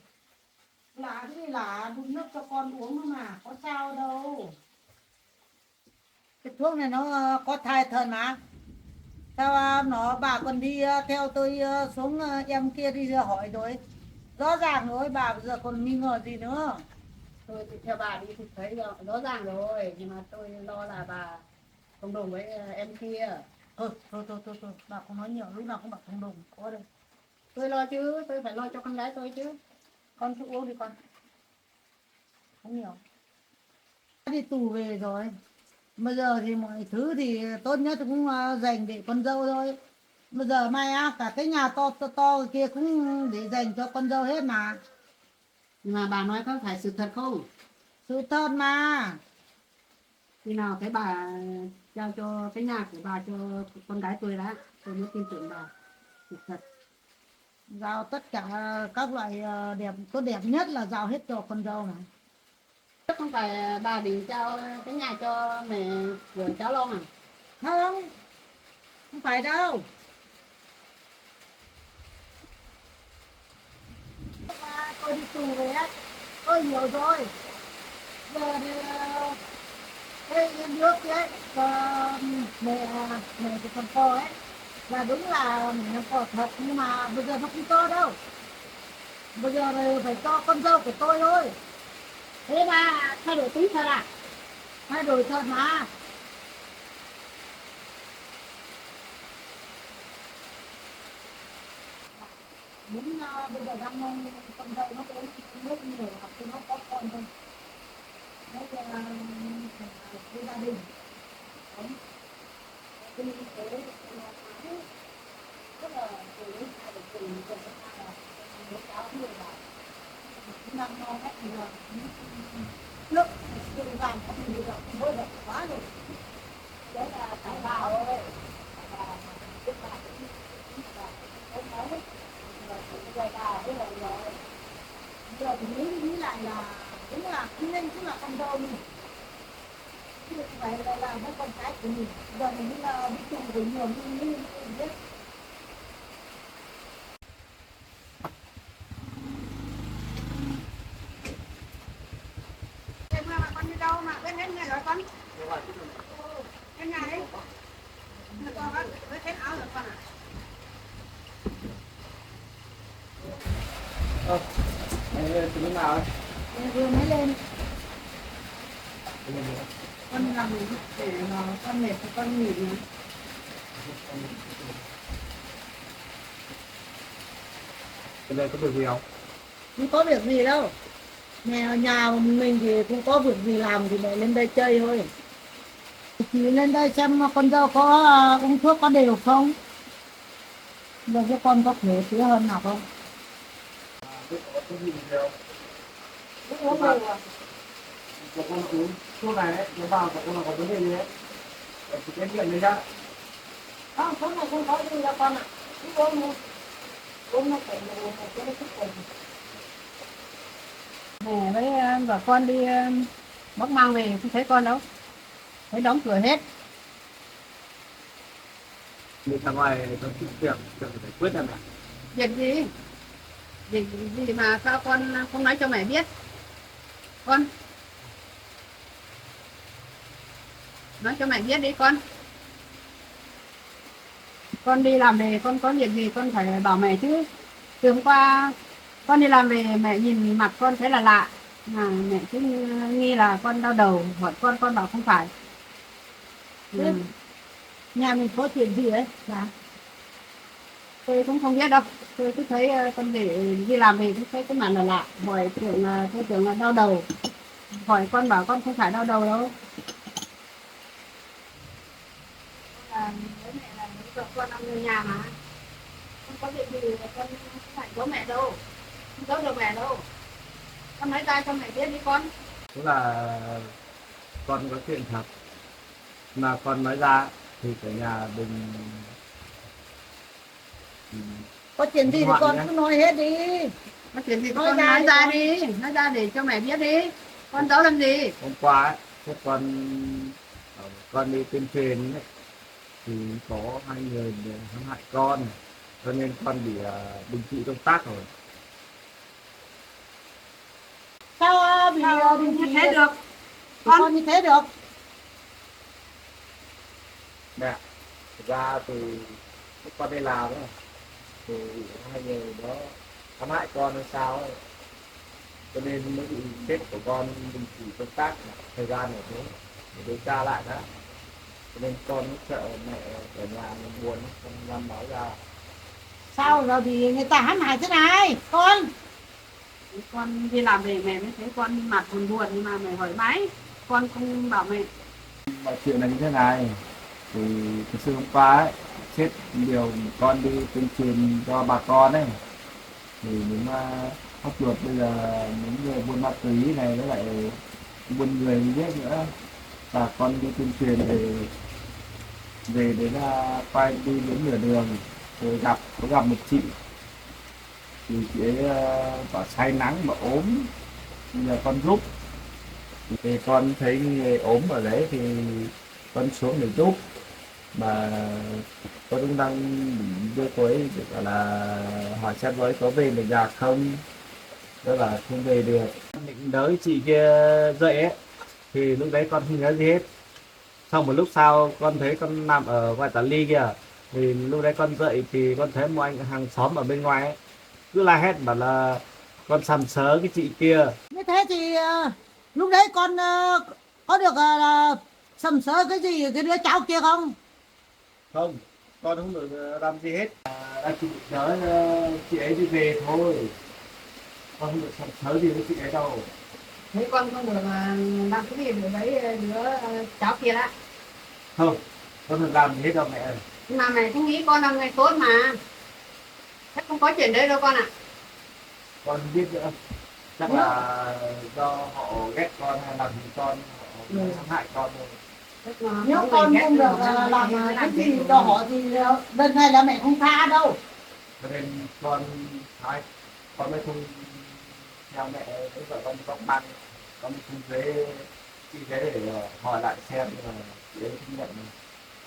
Lạ cái gì lạ, đun nước cho con uống thôi mà, có sao đâu. Cái thuốc này nó có thai thần mà. Sao bà còn đi theo tôi xuống em kia đi hỏi rồi. Rõ ràng rồi, bà bây giờ còn nghi ngờ gì nữa. Tôi thì theo bà đi thì thấy rõ ràng rồi, nhưng mà tôi lo là bà không đồng với em kia. Thôi, bà không nói nhiều, lúc nào cũng bảo không đồng, có đâu. Tôi lo chứ, tôi phải lo cho con gái tôi chứ. Con cứ uống đi con. Không nhiều. Đi tù về rồi. Bây giờ thì mọi thứ thì tốt nhất cũng dành để con dâu thôi. Bây giờ mai cả cái nhà to kia cũng để dành cho con dâu hết mà. Nhưng mà bà nói có phải sự thật không? Sự thật mà. Khi nào cái bà giao cho cái nhà của bà cho con gái tôi đã, tôi mới tin tưởng bà. Sự thật. Giao tất cả các loại đẹp tốt đẹp nhất là giao hết cho con dâu mà. Chắc không phải bà định giao cái nhà cho mẹ của cháu Long à? Không phải đâu. Tôi đi tù về á, tôi hiểu rồi. Giờ thì cái nước ấy, mẹ cái con cò ấy, là đúng là nó cò thật, nhưng mà bây giờ nó không cho đâu. Bây giờ thì phải cho con dâu của tôi thôi. Thế bà thay đổi tính thật à? Thay đổi thật mà. Đúng bây giờ đang mong con dâu nó uống nước nhiều hoặc thì nó có con thôi. Đấy là cái gia đình. Đúng. Thì thế rất là từ lúc hai được từ từ là nước áo người bảo cũng đang no hết thì là nước từ vàng có thì là bôi đẹp quá rồi. Đấy là phải vào ơi. Và biết bà cũng không nói hết. Rồi bây giờ thì nghĩ lại là đúng là không nên cũng là con dâu mình. Chứ không phải là làm với con cái của mình. Giờ mình đi tù với nhiều như biết. Em mà con Con đi đâu mà bên hết nhà rồi con? Bên nhà đấy. Con có bên hết áo rồi con à? Từ lúc nào ấy? Vừa mới lên. Con làm gì để mà con mệt thì con nghỉ nữa. Cái này có việc gì không? Không có việc gì đâu. Mẹ ở nhà mình thì không có việc gì làm thì mẹ lên đây chơi thôi. Chỉ lên đây xem con dâu có uống thuốc có đều không. Giờ cho con có khỏe tí hơn nào không? Có gì không? Thuốc uống đều à? Có con uống thuốc này ấy, nó vào con là có vấn đề gì đấy? Chỉ cái miệng đấy nhá. Không, thuốc này không có gì đâu con ạ. Thuốc uống thôi. Uống nó phải uống một cái thuốc uống. Mẹ với vợ con đi bác mang về không thấy con đâu. Thấy đóng cửa hết. Đi ra ngoài có chút việc phải quyết em ạ. Việc gì? Việc gì mà sao con không nói cho mẹ biết? Con nói cho mẹ biết đi con. Con đi làm về con có việc gì con phải bảo mẹ chứ. Từ hôm qua con đi làm về mẹ nhìn mặt con thấy là lạ. Mà mẹ cứ nghi là con đau đầu, hỏi con bảo không phải. Ừ. Nhà mình có chuyện gì đấy? Dạ. Tôi cũng không biết đâu. Tôi cứ thấy con để đi làm về cũng thấy cái mặt là lạ. Hỏi tôi tưởng là đau đầu. Hỏi con bảo con không phải đau đầu đâu. Với mẹ là mấy vợ con ở người nhà mà. Không có việc gì con không phải giấu mẹ đâu. Không giấu được mẹ đâu. Con nói ra cho mẹ biết đi con. Cũng là con có chuyện thật mà con nói ra thì cả nhà đừng Có chuyện gì thì hoạn con nhé. cứ nói hết đi. Có chuyện gì Nói con ra nói đi ra con. đi. Nói ra để cho mẹ biết đi. Con giấu làm gì? Hôm qua ấy, các con đi tuyên truyền ấy, thì có 2 người hãm hại con cho nên con bị đình chỉ công tác rồi. Sao bị Sao đình như chỉ thế được? con như thế được? Mẹ thực ra từ lúc con đi làm ấy, thì 2 người đó hãm hại con hay sao ấy, cho nên mới bị chết của con đình chỉ công tác thời gian này thế để điều tra lại đó, cho nên con cũng sợ mẹ ở nhà mình buồn không dám nói ra. Sao rồi thì người ta hãm hại thế này con? Con đi làm về mẹ mới thấy con mặt buồn buồn nhưng mà mẹ hỏi mãi. Con không bảo mẹ. Mọi chuyện là như thế này, thì cái sự hôm qua ấy chết điều con đi tuyên truyền cho bà con ấy, thì những pháp luật bây giờ những người buôn ma túy này với lại buôn người giết nữa, bà con đi tuyên truyền về đến quay đi đến nửa đường rồi có gặp một chị, thì chị ấy bảo say nắng mà ốm, bây giờ con giúp thì con thấy người ốm ở đấy thì con xuống để giúp, mà tôi cũng đang đưa cô ấy để gọi là hỏi xem cô ấy có về được nhà không, đó là không về được. Định đới chị kia dậy ấy thì lúc đấy con không nhớ gì hết, xong một lúc sau con thấy con nằm ở ngoài tả ly kìa, thì lúc đấy con dậy thì con thấy một anh hàng xóm ở bên ngoài ấy cứ la hét bảo là con sàm sỡ cái chị kia. Như thế thì lúc đấy con có được sầm sỡ cái gì cái đứa cháu kia không? Không, con không được làm gì hết, đang chỉ đỡ chị ấy đi về thôi, con không được sàm sỡ gì với chị ấy đâu. Thế con không được làm cái gì với đứa cháu kia đó. Không, con không làm gì hết đâu mẹ ơi. Nhưng mà mẹ cũng nghĩ con là người tốt mà. Thế không có chuyện đấy đâu con ạ. Con không biết nữa, chắc là do họ ghét con hay làm gì con, họ hãm hại con thôi. Nếu con không được làm cái gì cho họ thì lần này là mẹ không tha đâu. Cho nên con mới không theo mẹ với vợ con bóc băng, con không thế chị thế để hỏi lại xem là chị ấy không nhận mình.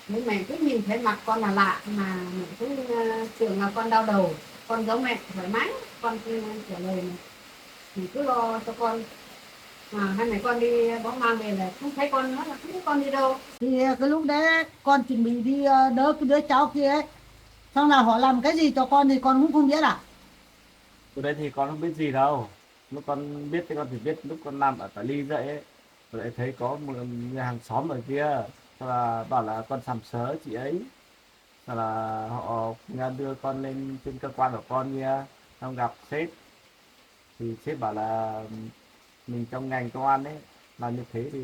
Nhưng mẹ cứ nhìn thấy mặt con là lạ mà mẹ cứ tưởng là con đau đầu. Con giấu mẹ thoải mái. Con cứ trả lời mẹ. Mẹ cứ lo cho con. mà hai mẹ con đi bóng mang về là không thấy con nữa, là không thấy con đi đâu. Thì cái lúc đấy con chuẩn bị đi đỡ cái đứa cháu kia ấy, xong là họ làm cái gì cho con thì con cũng không biết à? Từ đây thì con không biết gì đâu. Lúc con biết thì con chỉ biết lúc con nằm ở tại ly dậy ấy. Rồi lại thấy có một người hàng xóm ở kia. Sau là bảo là con sàm sớ chị ấy. Sau là họ đưa con lên trên cơ quan của con kia. Xong gặp sếp. Thì sếp bảo là mình trong ngành công an ấy. Làm như thế thì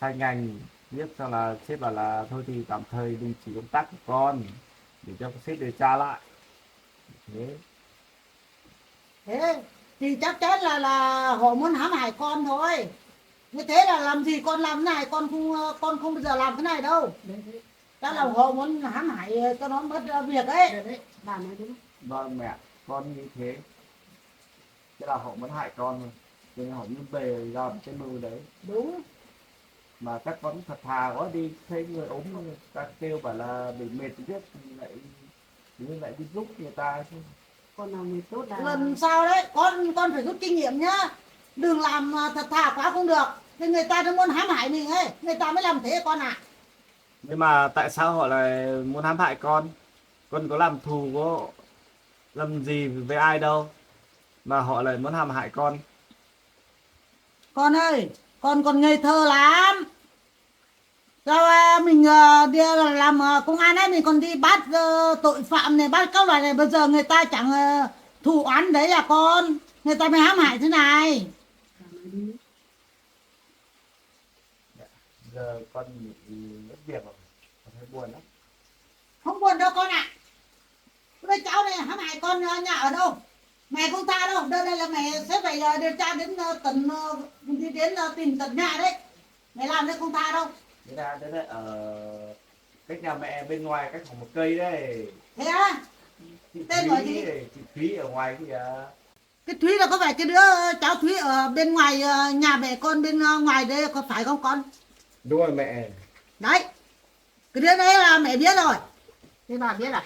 sai ngành. Biết sau là sếp bảo là thôi thì tạm thời đình chỉ công tác của con. Để cho sếp điều tra lại. Thế. Thế thì chắc chắn là họ muốn hãm hại con thôi. Như thế là làm gì con làm cái này, con không bao giờ làm cái này đâu. Chắc là họ muốn hãm hại cho nó mất việc ấy. Đấy, bà nói đúng. Vâng mẹ, con như thế. Thế là họ muốn hại con rồi. Nên họ muốn về làm cái mưu đấy. Đúng. Mà các con thật thà quá đi, thấy người ốm người ta kêu bảo là bị mệt biết lại đi giúp người ta chứ. Con nào người tốt là Lần sau đấy con phải rút kinh nghiệm nhá, đừng làm thật thà quá không được. Thì người ta nó muốn hãm hại mình ấy, người ta mới làm thế con à. Nhưng mà tại sao họ lại muốn hãm hại con? Con có làm thù có làm gì với ai đâu mà họ lại muốn hãm hại con? Con ơi, con còn ngây thơ lắm. Sao mình đi làm công an ấy, mình còn đi bắt tội phạm này, bắt các loại này, bây giờ người ta chẳng thù oán đấy là con, người ta mới hãm hại thế này. bà nói đúng. Giờ con bị mất việc rồi, con thấy buồn lắm. Không buồn đâu con ạ. Bây cháu này hãm hại con nhà ở đâu? Mẹ không tha đâu, đây là mẹ sẽ phải điều tra đến tận đi đến tìm tận nhà đấy. Mẹ làm đấy không tha đâu. Thế là ở cách nhà mẹ bên ngoài cách khoảng 1 cây đấy. Thế á? Chị Tên gọi gì? Thúy này, chị Thúy ở ngoài kìa. Cái Thúy là có phải cái đứa cháu Thúy ở bên ngoài nhà mẹ con bên ngoài đây có phải không con? Đúng rồi mẹ. Đấy. Cái đứa đấy là mẹ biết rồi. Thế bà biết à?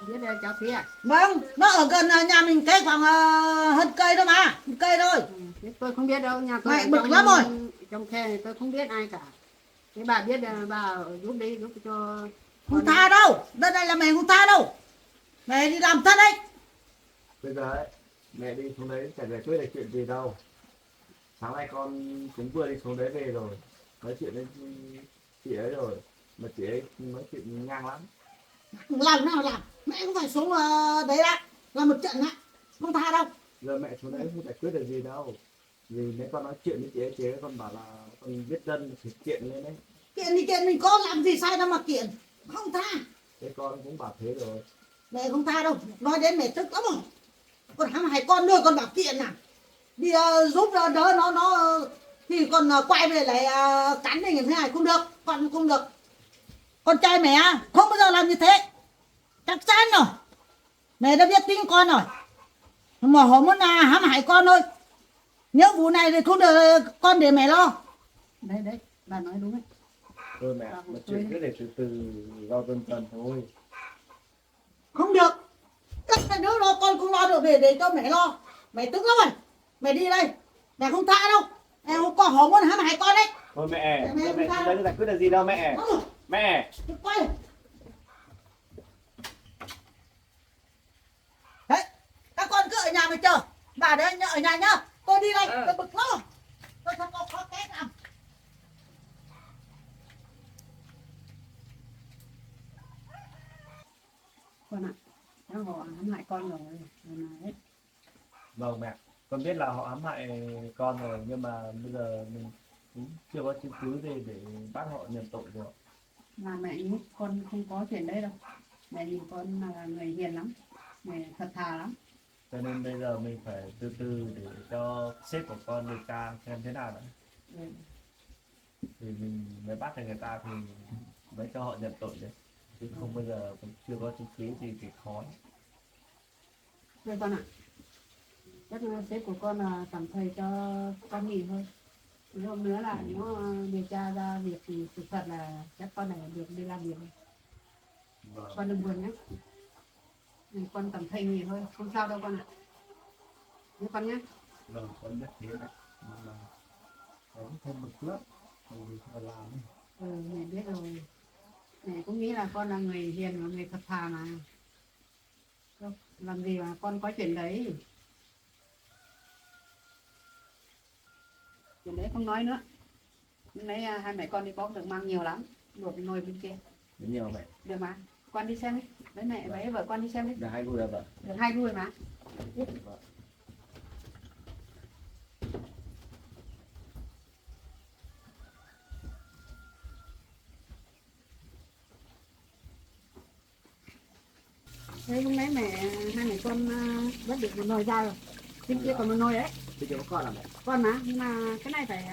Biết cháu Thúy à? Vâng, nó ở gần nhà mình cái khoảng hơn cây thôi mà, 1 cây thôi. Thế tôi không biết đâu, nhà tôi Mày ở bực trong- lắm rồi. trong khe này tôi không biết ai cả. Thế bà biết bà giúp đi, giúp cho Không tha đâu, đây là mẹ không tha đâu. Mẹ đi làm thật đấy. Bây giờ ấy, mẹ đi xuống đấy chả giải quyết được chuyện gì đâu. Sáng nay con cũng vừa đi xuống đấy về rồi. Nói chuyện với chị ấy rồi. Mà chị ấy nói chuyện ngang lắm. Làm nào làm, mẹ không phải xuống đấy đã, làm một trận á, không tha đâu. Giờ mẹ xuống đấy không giải quyết được gì đâu. Vì mấy con nói chuyện với chị ấy con bảo là con biết dân thì kiện lên đấy. Kiện thì kiện, mình có làm gì sai đâu mà kiện, không tha. Thế con cũng bảo thế rồi. Mẹ không tha đâu, nói đến mẹ tức lắm rồi. Con hãm hại con nuôi con bảo kiện à, đi giúp đỡ nó thì còn quay về lại cắn mình như thế này không được, con không được. Con trai mẹ không bao giờ làm như thế, chắc chắn rồi. Mẹ đã biết tính con rồi, mà họ muốn hãm hại con thôi. Những vụ này thì không được, con để mẹ lo. đấy, bà nói đúng đấy. Thôi mẹ, mà chuyện cứ để từ từ lo dần dần thôi. Không được, các đứa lo con không lo được, về để cho mẹ lo. Mẹ tức lắm rồi, mẹ đi đây, mẹ không tha đâu. Em không có, họ muốn hãm hại con đấy. Thôi mẹ, Mẹ giờ mẹ không xuống sao. đấy giải quyết được gì đâu mẹ. Ừ, Mẹ. quay. Đấy, các con cứ ở nhà mà chờ. Bà đấy ở nhà nhá, tôi đi đây, tôi bực lắm rồi. Tôi không có khó cái nào. Con ạ, cháu họ hãm hại con rồi. Đấy. Vâng mẹ, con biết là họ ám hại con rồi nhưng mà bây giờ mình cũng chưa có chứng cứ gì để bắt họ nhận tội được. Mà mẹ nghĩ con không có chuyện đấy đâu. Mẹ nhìn con là người hiền lắm, mẹ thật thà lắm. Cho nên bây giờ mình phải từ từ để cho sếp của con điều tra xem thế nào nữa. Ừ. Thì mình mới bắt được người ta thì mới cho họ nhận tội đấy. Chứ không bây giờ cũng chưa có chứng cứ gì thì khó. Thôi con ạ, chắc là sếp của con là tạm thời cho con nghỉ thôi. Nếu hôm nữa là nếu điều tra ra việc thì sự thật là chắc con này được đi làm việc. Vâng. Con đừng buồn nhé. Con tạm thời nghỉ thôi, không sao đâu con ạ. Nhớ con nhé. Vâng, con biết thế đấy. Nhưng mà Không bực lắm, mình phải làm. Mẹ biết rồi. Mẹ cũng nghĩ là con là người hiền và người thật thà mà. Làm gì mà con có chuyện đấy. Chuyện đấy không nói nữa. Lúc nãy hai mẹ con đi bóc được măng nhiều lắm. Luộc nồi bên kia. Nhiều vậy. Được mà. Con đi xem đi. Với mẹ với vợ con đi xem đi. Được 2 đuôi vợ. Được 2 đuôi mà. Thế lúc nãy hai mẹ con vớt được một nồi ra rồi. Bên kia còn một nồi đấy. Bây giờ có con làm mẹ. Con mà, nhưng mà cái này phải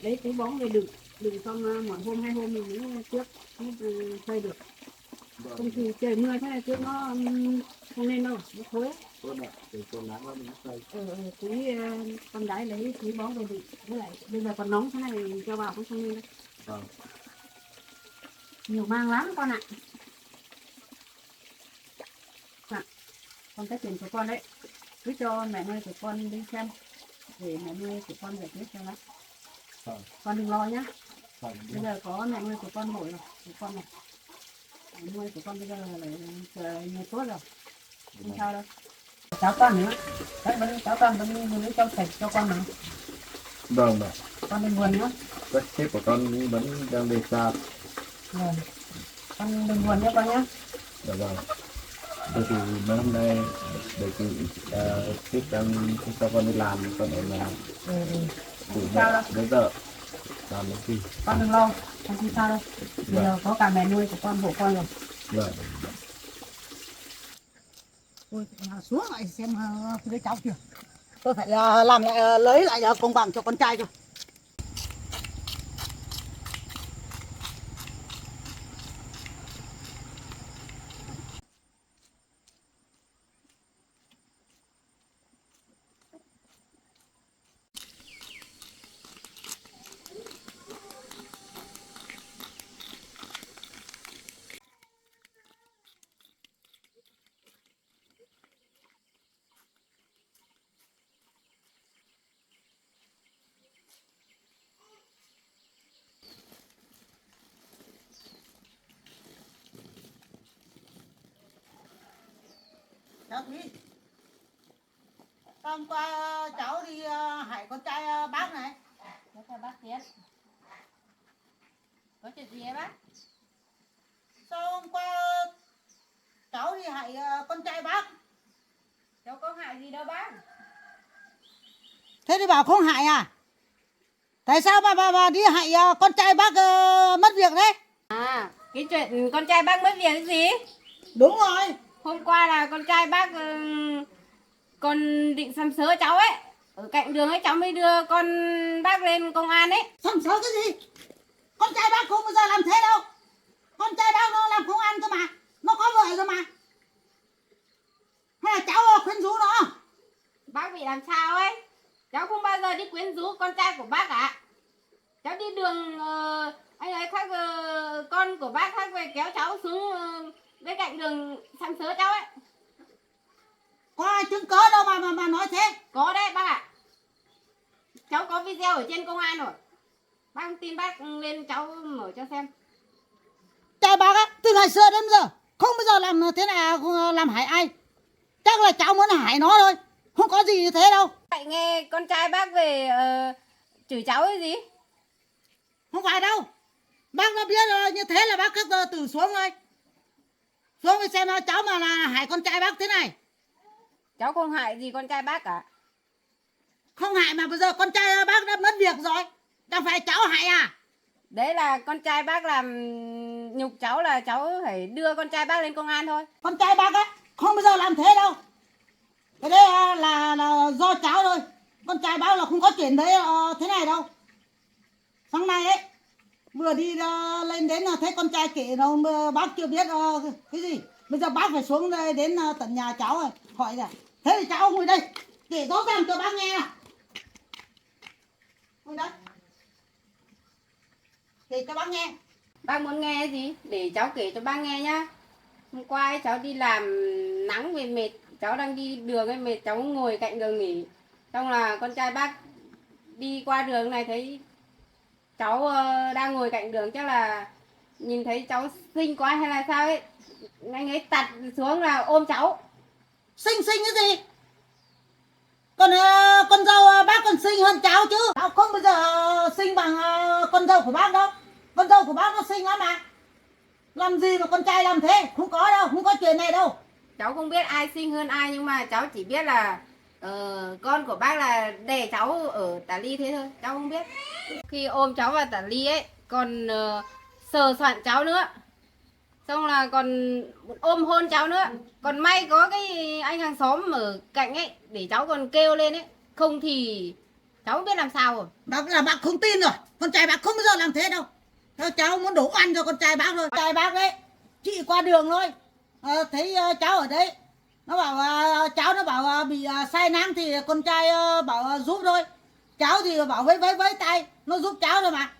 lấy túi bóng về đựng. Đựng xong một hôm 2 hôm mình mới trước mới phơi được. Không thì trời mưa thế này trước nó không nên đâu, nó thối. Tốt mẹ, để con nắng nó mình phơi. Túi con gái lấy túi bóng về đựng. Với lại bây giờ còn nóng thế này mình cho vào cũng không nên đâu. Vâng. Nhiều mang lắm con ạ. Con cái tiền của con đấy. Cứ cho mẹ nuôi của con đi xem. Để mẹ nuôi của con giải quyết cho nó. Vâng. Con đừng lo nhá. Vâng. Bây giờ có mẹ nuôi của con nổi rồi. Của con này. Mẹ nuôi của con bây giờ là nhiều tốt rồi. Không sao đâu. Cháu con nữa. Cháu con vẫn cho sạch cho con nữa. Vâng mẹ. Con đừng buồn nữa. Các sếp của con vẫn đang đề ra. Rồi. Con đừng buồn nhé con nhé. Dạ vâng. Bởi vì mấy hôm nay bởi vì sếp đang cho con đi làm, con ở nhà đủ mẹ với vợ làm cái gì. Con đừng lo. Con không sao đâu. Bây giờ có cả mẹ nuôi của con hộ con rồi. Vâng. Ôi, xuống lại xem đứa cháu kìa. Tôi phải làm lại lấy lại công bằng cho con trai cho. Cháu Thúy, hôm qua cháu đi hại con trai bác này. Cháu chào bác Tiến. Có chuyện gì ấy bác? Sao hôm qua cháu đi hại con trai bác? Cháu có hại gì đâu bác. Thế thì bảo không hại à? Tại sao mà đi hại con trai bác mất việc đấy? À, cái chuyện con trai bác mất việc cái gì? Đúng rồi. Hôm qua là con trai bác con định sắm sớ cháu ấy. Ở cạnh đường ấy cháu mới đưa con bác lên công an ấy. Sắm sớ cái gì? Con trai bác không bao giờ làm thế đâu. Con trai bác nó làm công an cơ mà. Nó có vợ rồi mà. Hay là cháu khuyến rũ nó? Bác bị làm sao ấy? Cháu không bao giờ đi quyến rũ con trai của bác cả. Cháu đi đường anh ấy khác con của bác khác về kéo cháu xuống bên cạnh đường sắm sớ cháu ấy. Có ai chứng cớ đâu mà nói thế? Có đấy bác ạ. Cháu có video ở trên công an rồi. Bác không tin bác lên cháu mở cho xem. Trai bác á, từ ngày xưa đến giờ không bao giờ làm thế nào, làm hại ai. Chắc là cháu muốn hại nó thôi. Không có gì như thế đâu. Lại nghe con trai bác về chửi cháu cái gì? Không phải đâu. Bác nó biết như thế là bác cứ từ xuống thôi. Xuống đi xem cháu mà là hại con trai bác thế này. Cháu không hại gì con trai bác cả. Không hại mà bây giờ con trai bác đã mất việc rồi. Đâu phải cháu hại à? Đấy là con trai bác làm nhục cháu là cháu phải đưa con trai bác lên công an thôi. Con trai bác á, không bao giờ làm thế đâu. Cái đấy là do cháu thôi. Con trai bác là không có chuyện đấy thế này đâu. Sáng nay ấy, vừa đi lên đến thấy con trai kể nó bác chưa biết cái gì. Bây giờ bác phải xuống đây đến tận nhà cháu rồi. Hỏi là thế thì cháu ngồi đây kể rõ ràng cho bác nghe nào. Ngồi đây. Kể cho bác nghe. Bác muốn nghe gì? Để cháu kể cho bác nghe nhá. Hôm qua ấy, cháu đi làm nắng về mệt. Cháu đang đi đường ấy mệt, cháu ngồi cạnh đường nghỉ. Xong là con trai bác đi qua đường này thấy cháu đang ngồi cạnh đường, chắc là nhìn thấy cháu xinh quá hay là sao ấy, anh ấy tạt xuống là ôm cháu. Xinh xinh cái gì? Còn con dâu bác còn xinh hơn cháu chứ. Cháu không bao giờ xinh bằng con dâu của bác đâu. Con dâu của bác nó xinh lắm mà. Làm gì mà con trai làm thế? Không có đâu, không có chuyện này đâu. Cháu không biết ai xinh hơn ai, nhưng mà cháu chỉ biết là con của bác là đẻ cháu ở Tả Ly thế thôi, cháu không biết. Khi ôm cháu vào Tả Ly ấy, còn sờ soạn cháu nữa, xong là còn ôm hôn cháu nữa. Còn may có cái anh hàng xóm ở cạnh ấy để cháu còn kêu lên ấy, không thì cháu không biết làm sao rồi. Bác không tin rồi. Con trai bác không bao giờ làm thế đâu. Cháu muốn đổ oan cho con trai bác thôi. Con trai bác đấy, chị qua đường thôi, thấy cháu ở đấy, nó bảo cháu nó bảo bị say nắng thì con trai bảo giúp thôi. Cháu thì bảo với tay nó giúp cháu rồi mà.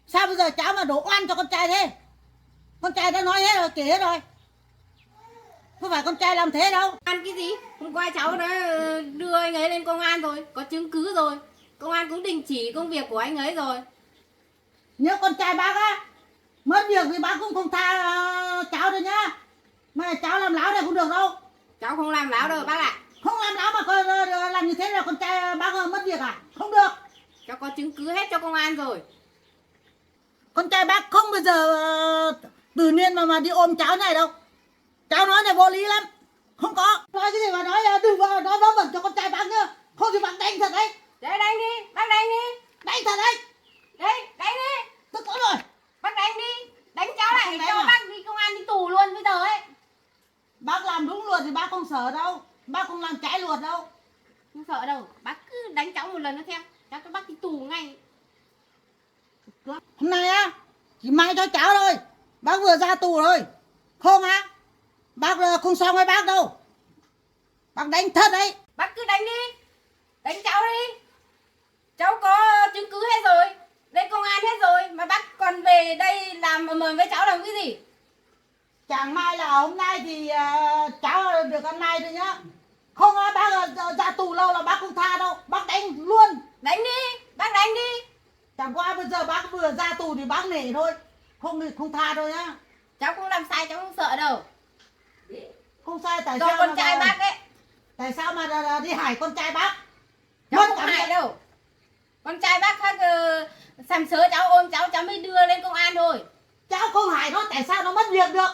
Sao bây giờ cháu mà đổ oan cho con trai thế? Con trai đã nói hết rồi, kể hết rồi. Không phải con trai làm thế đâu. Ăn cái gì? Hôm qua cháu đã đưa anh ấy lên công an rồi, có chứng cứ rồi. Công an cũng đình chỉ công việc của anh ấy rồi. Nếu con trai bác á mất việc thì bác cũng không tha cháu đâu nhá. Mà cháu làm láo này không được đâu. Cháu không làm láo đâu bác ạ. Không làm láo mà làm như thế là con trai bác mất việc à? Không được. Cháu có chứng cứ hết cho công an rồi. Con trai bác không bao giờ tự nhiên mà đi ôm cháu này đâu. Cháu nói này vô lý lắm. Không có. Nói cái gì mà nói đừng vào nói vớ vẩn cho con trai bác nhá. Không thì bác đánh thật đấy. Đấy, đánh đi, bác đánh đi. Đánh thật đấy. Đấy, đánh đi. Tức có rồi. Bác đánh đi. Đánh cháu Bác lại không cho đánh à? bác đi công an đi tù luôn bây giờ ấy. Bác làm đúng luật thì bác không sợ đâu. Bác không làm trái luật đâu. Không sợ đâu. Bác cứ đánh cháu một lần nữa xem. Cháu cho bác đi tù ngay. Hôm nay á chỉ may cho cháu thôi. Bác vừa ra tù rồi. Không á bác không xong với bác đâu. Bác đánh thật đấy. Bác cứ đánh đi. Đánh cháu đi. Cháu có chứng cứ hết rồi. Đây công an hết rồi. Mà bác còn về đây làm mời với cháu làm cái gì? Chẳng may là hôm nay thì cháu được ăn nay thôi nhá. Không á bác ra tù lâu là bác không tha đâu. Bác đánh luôn. Đánh đi. Bác đánh đi. Chẳng qua bây giờ bác vừa ra tù thì bác nể thôi. Không thì không tha đâu nhá. Cháu không làm sai, cháu không sợ đâu. Không sai tại Do sao con mà trai bác ấy. tại sao mà đi hải con trai bác? Cháu Mất không cả hại mẹ. đâu. Con trai bác khác sàm sớ cháu ôm cháu mới đưa lên công an thôi. Cháu không hại nó tại sao nó mất việc được?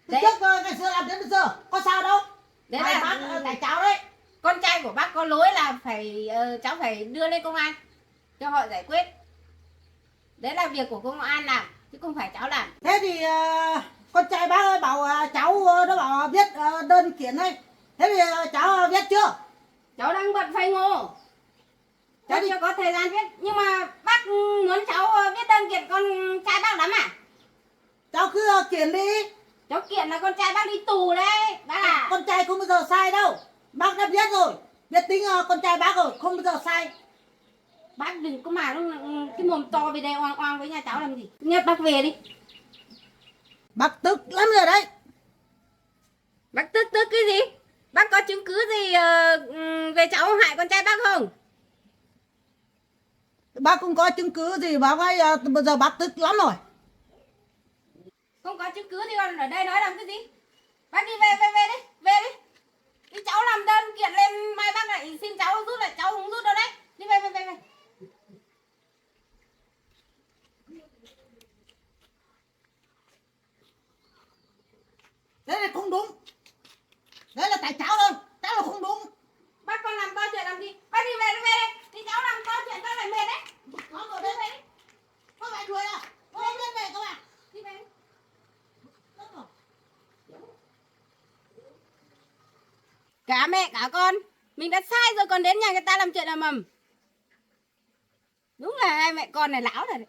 Từ Đấy. trước ngày xưa làm đến bây giờ có sao đâu. Đấy Tại là bác tại cháu đấy. con trai của bác có lỗi là phải cháu phải đưa lên công an cho họ giải quyết. Đấy là việc của công an làm chứ không phải cháu làm. Thế thì con trai bác ơi bảo cháu nó bảo viết đơn kiện đây. Thế thì cháu viết chưa? Cháu đang bận phây ngô. Cháu Thế thì chưa có thời gian viết. Nhưng mà bác muốn cháu viết đơn kiện con trai bác lắm à? cháu cứ kiện đi. Cháu kiện là con trai bác đi tù đấy bác à. Con trai không bao giờ sai đâu. Bác đã viết rồi. Biết tính con trai bác rồi, không bao giờ sai. Bác đừng có mà cái mồm to về đây oang oang với nhà cháu làm gì. Nhất bác về đi. Bác tức lắm rồi đấy. Bác tức cái gì? Bác có chứng cứ gì về cháu hại con trai bác không? Bác không có chứng cứ gì bác ấy bây giờ bác tức lắm rồi. Không có chứng cứ thì còn ở đây nói làm cái gì? Bác đi về đi, về đi. Đi cháu làm đơn kiện lên mai bác lại xin cháu rút lại, cháu không rút đâu đấy. Đi về. Thế này không đúng. Đấy là tại cháu thôi. Cháu là không đúng. Bác con làm to chuyện làm gì? Bác đi về đi. Đi cháu làm to chuyện bác lại mệt đấy. Nó rồi đấy. Có phải đuổi à? Có em lên về không à? Đi về. Cả mẹ cả con, mình đã sai rồi còn đến nhà người ta làm chuyện ầm ầm. Đúng là hai mẹ con này lão rồi đấy.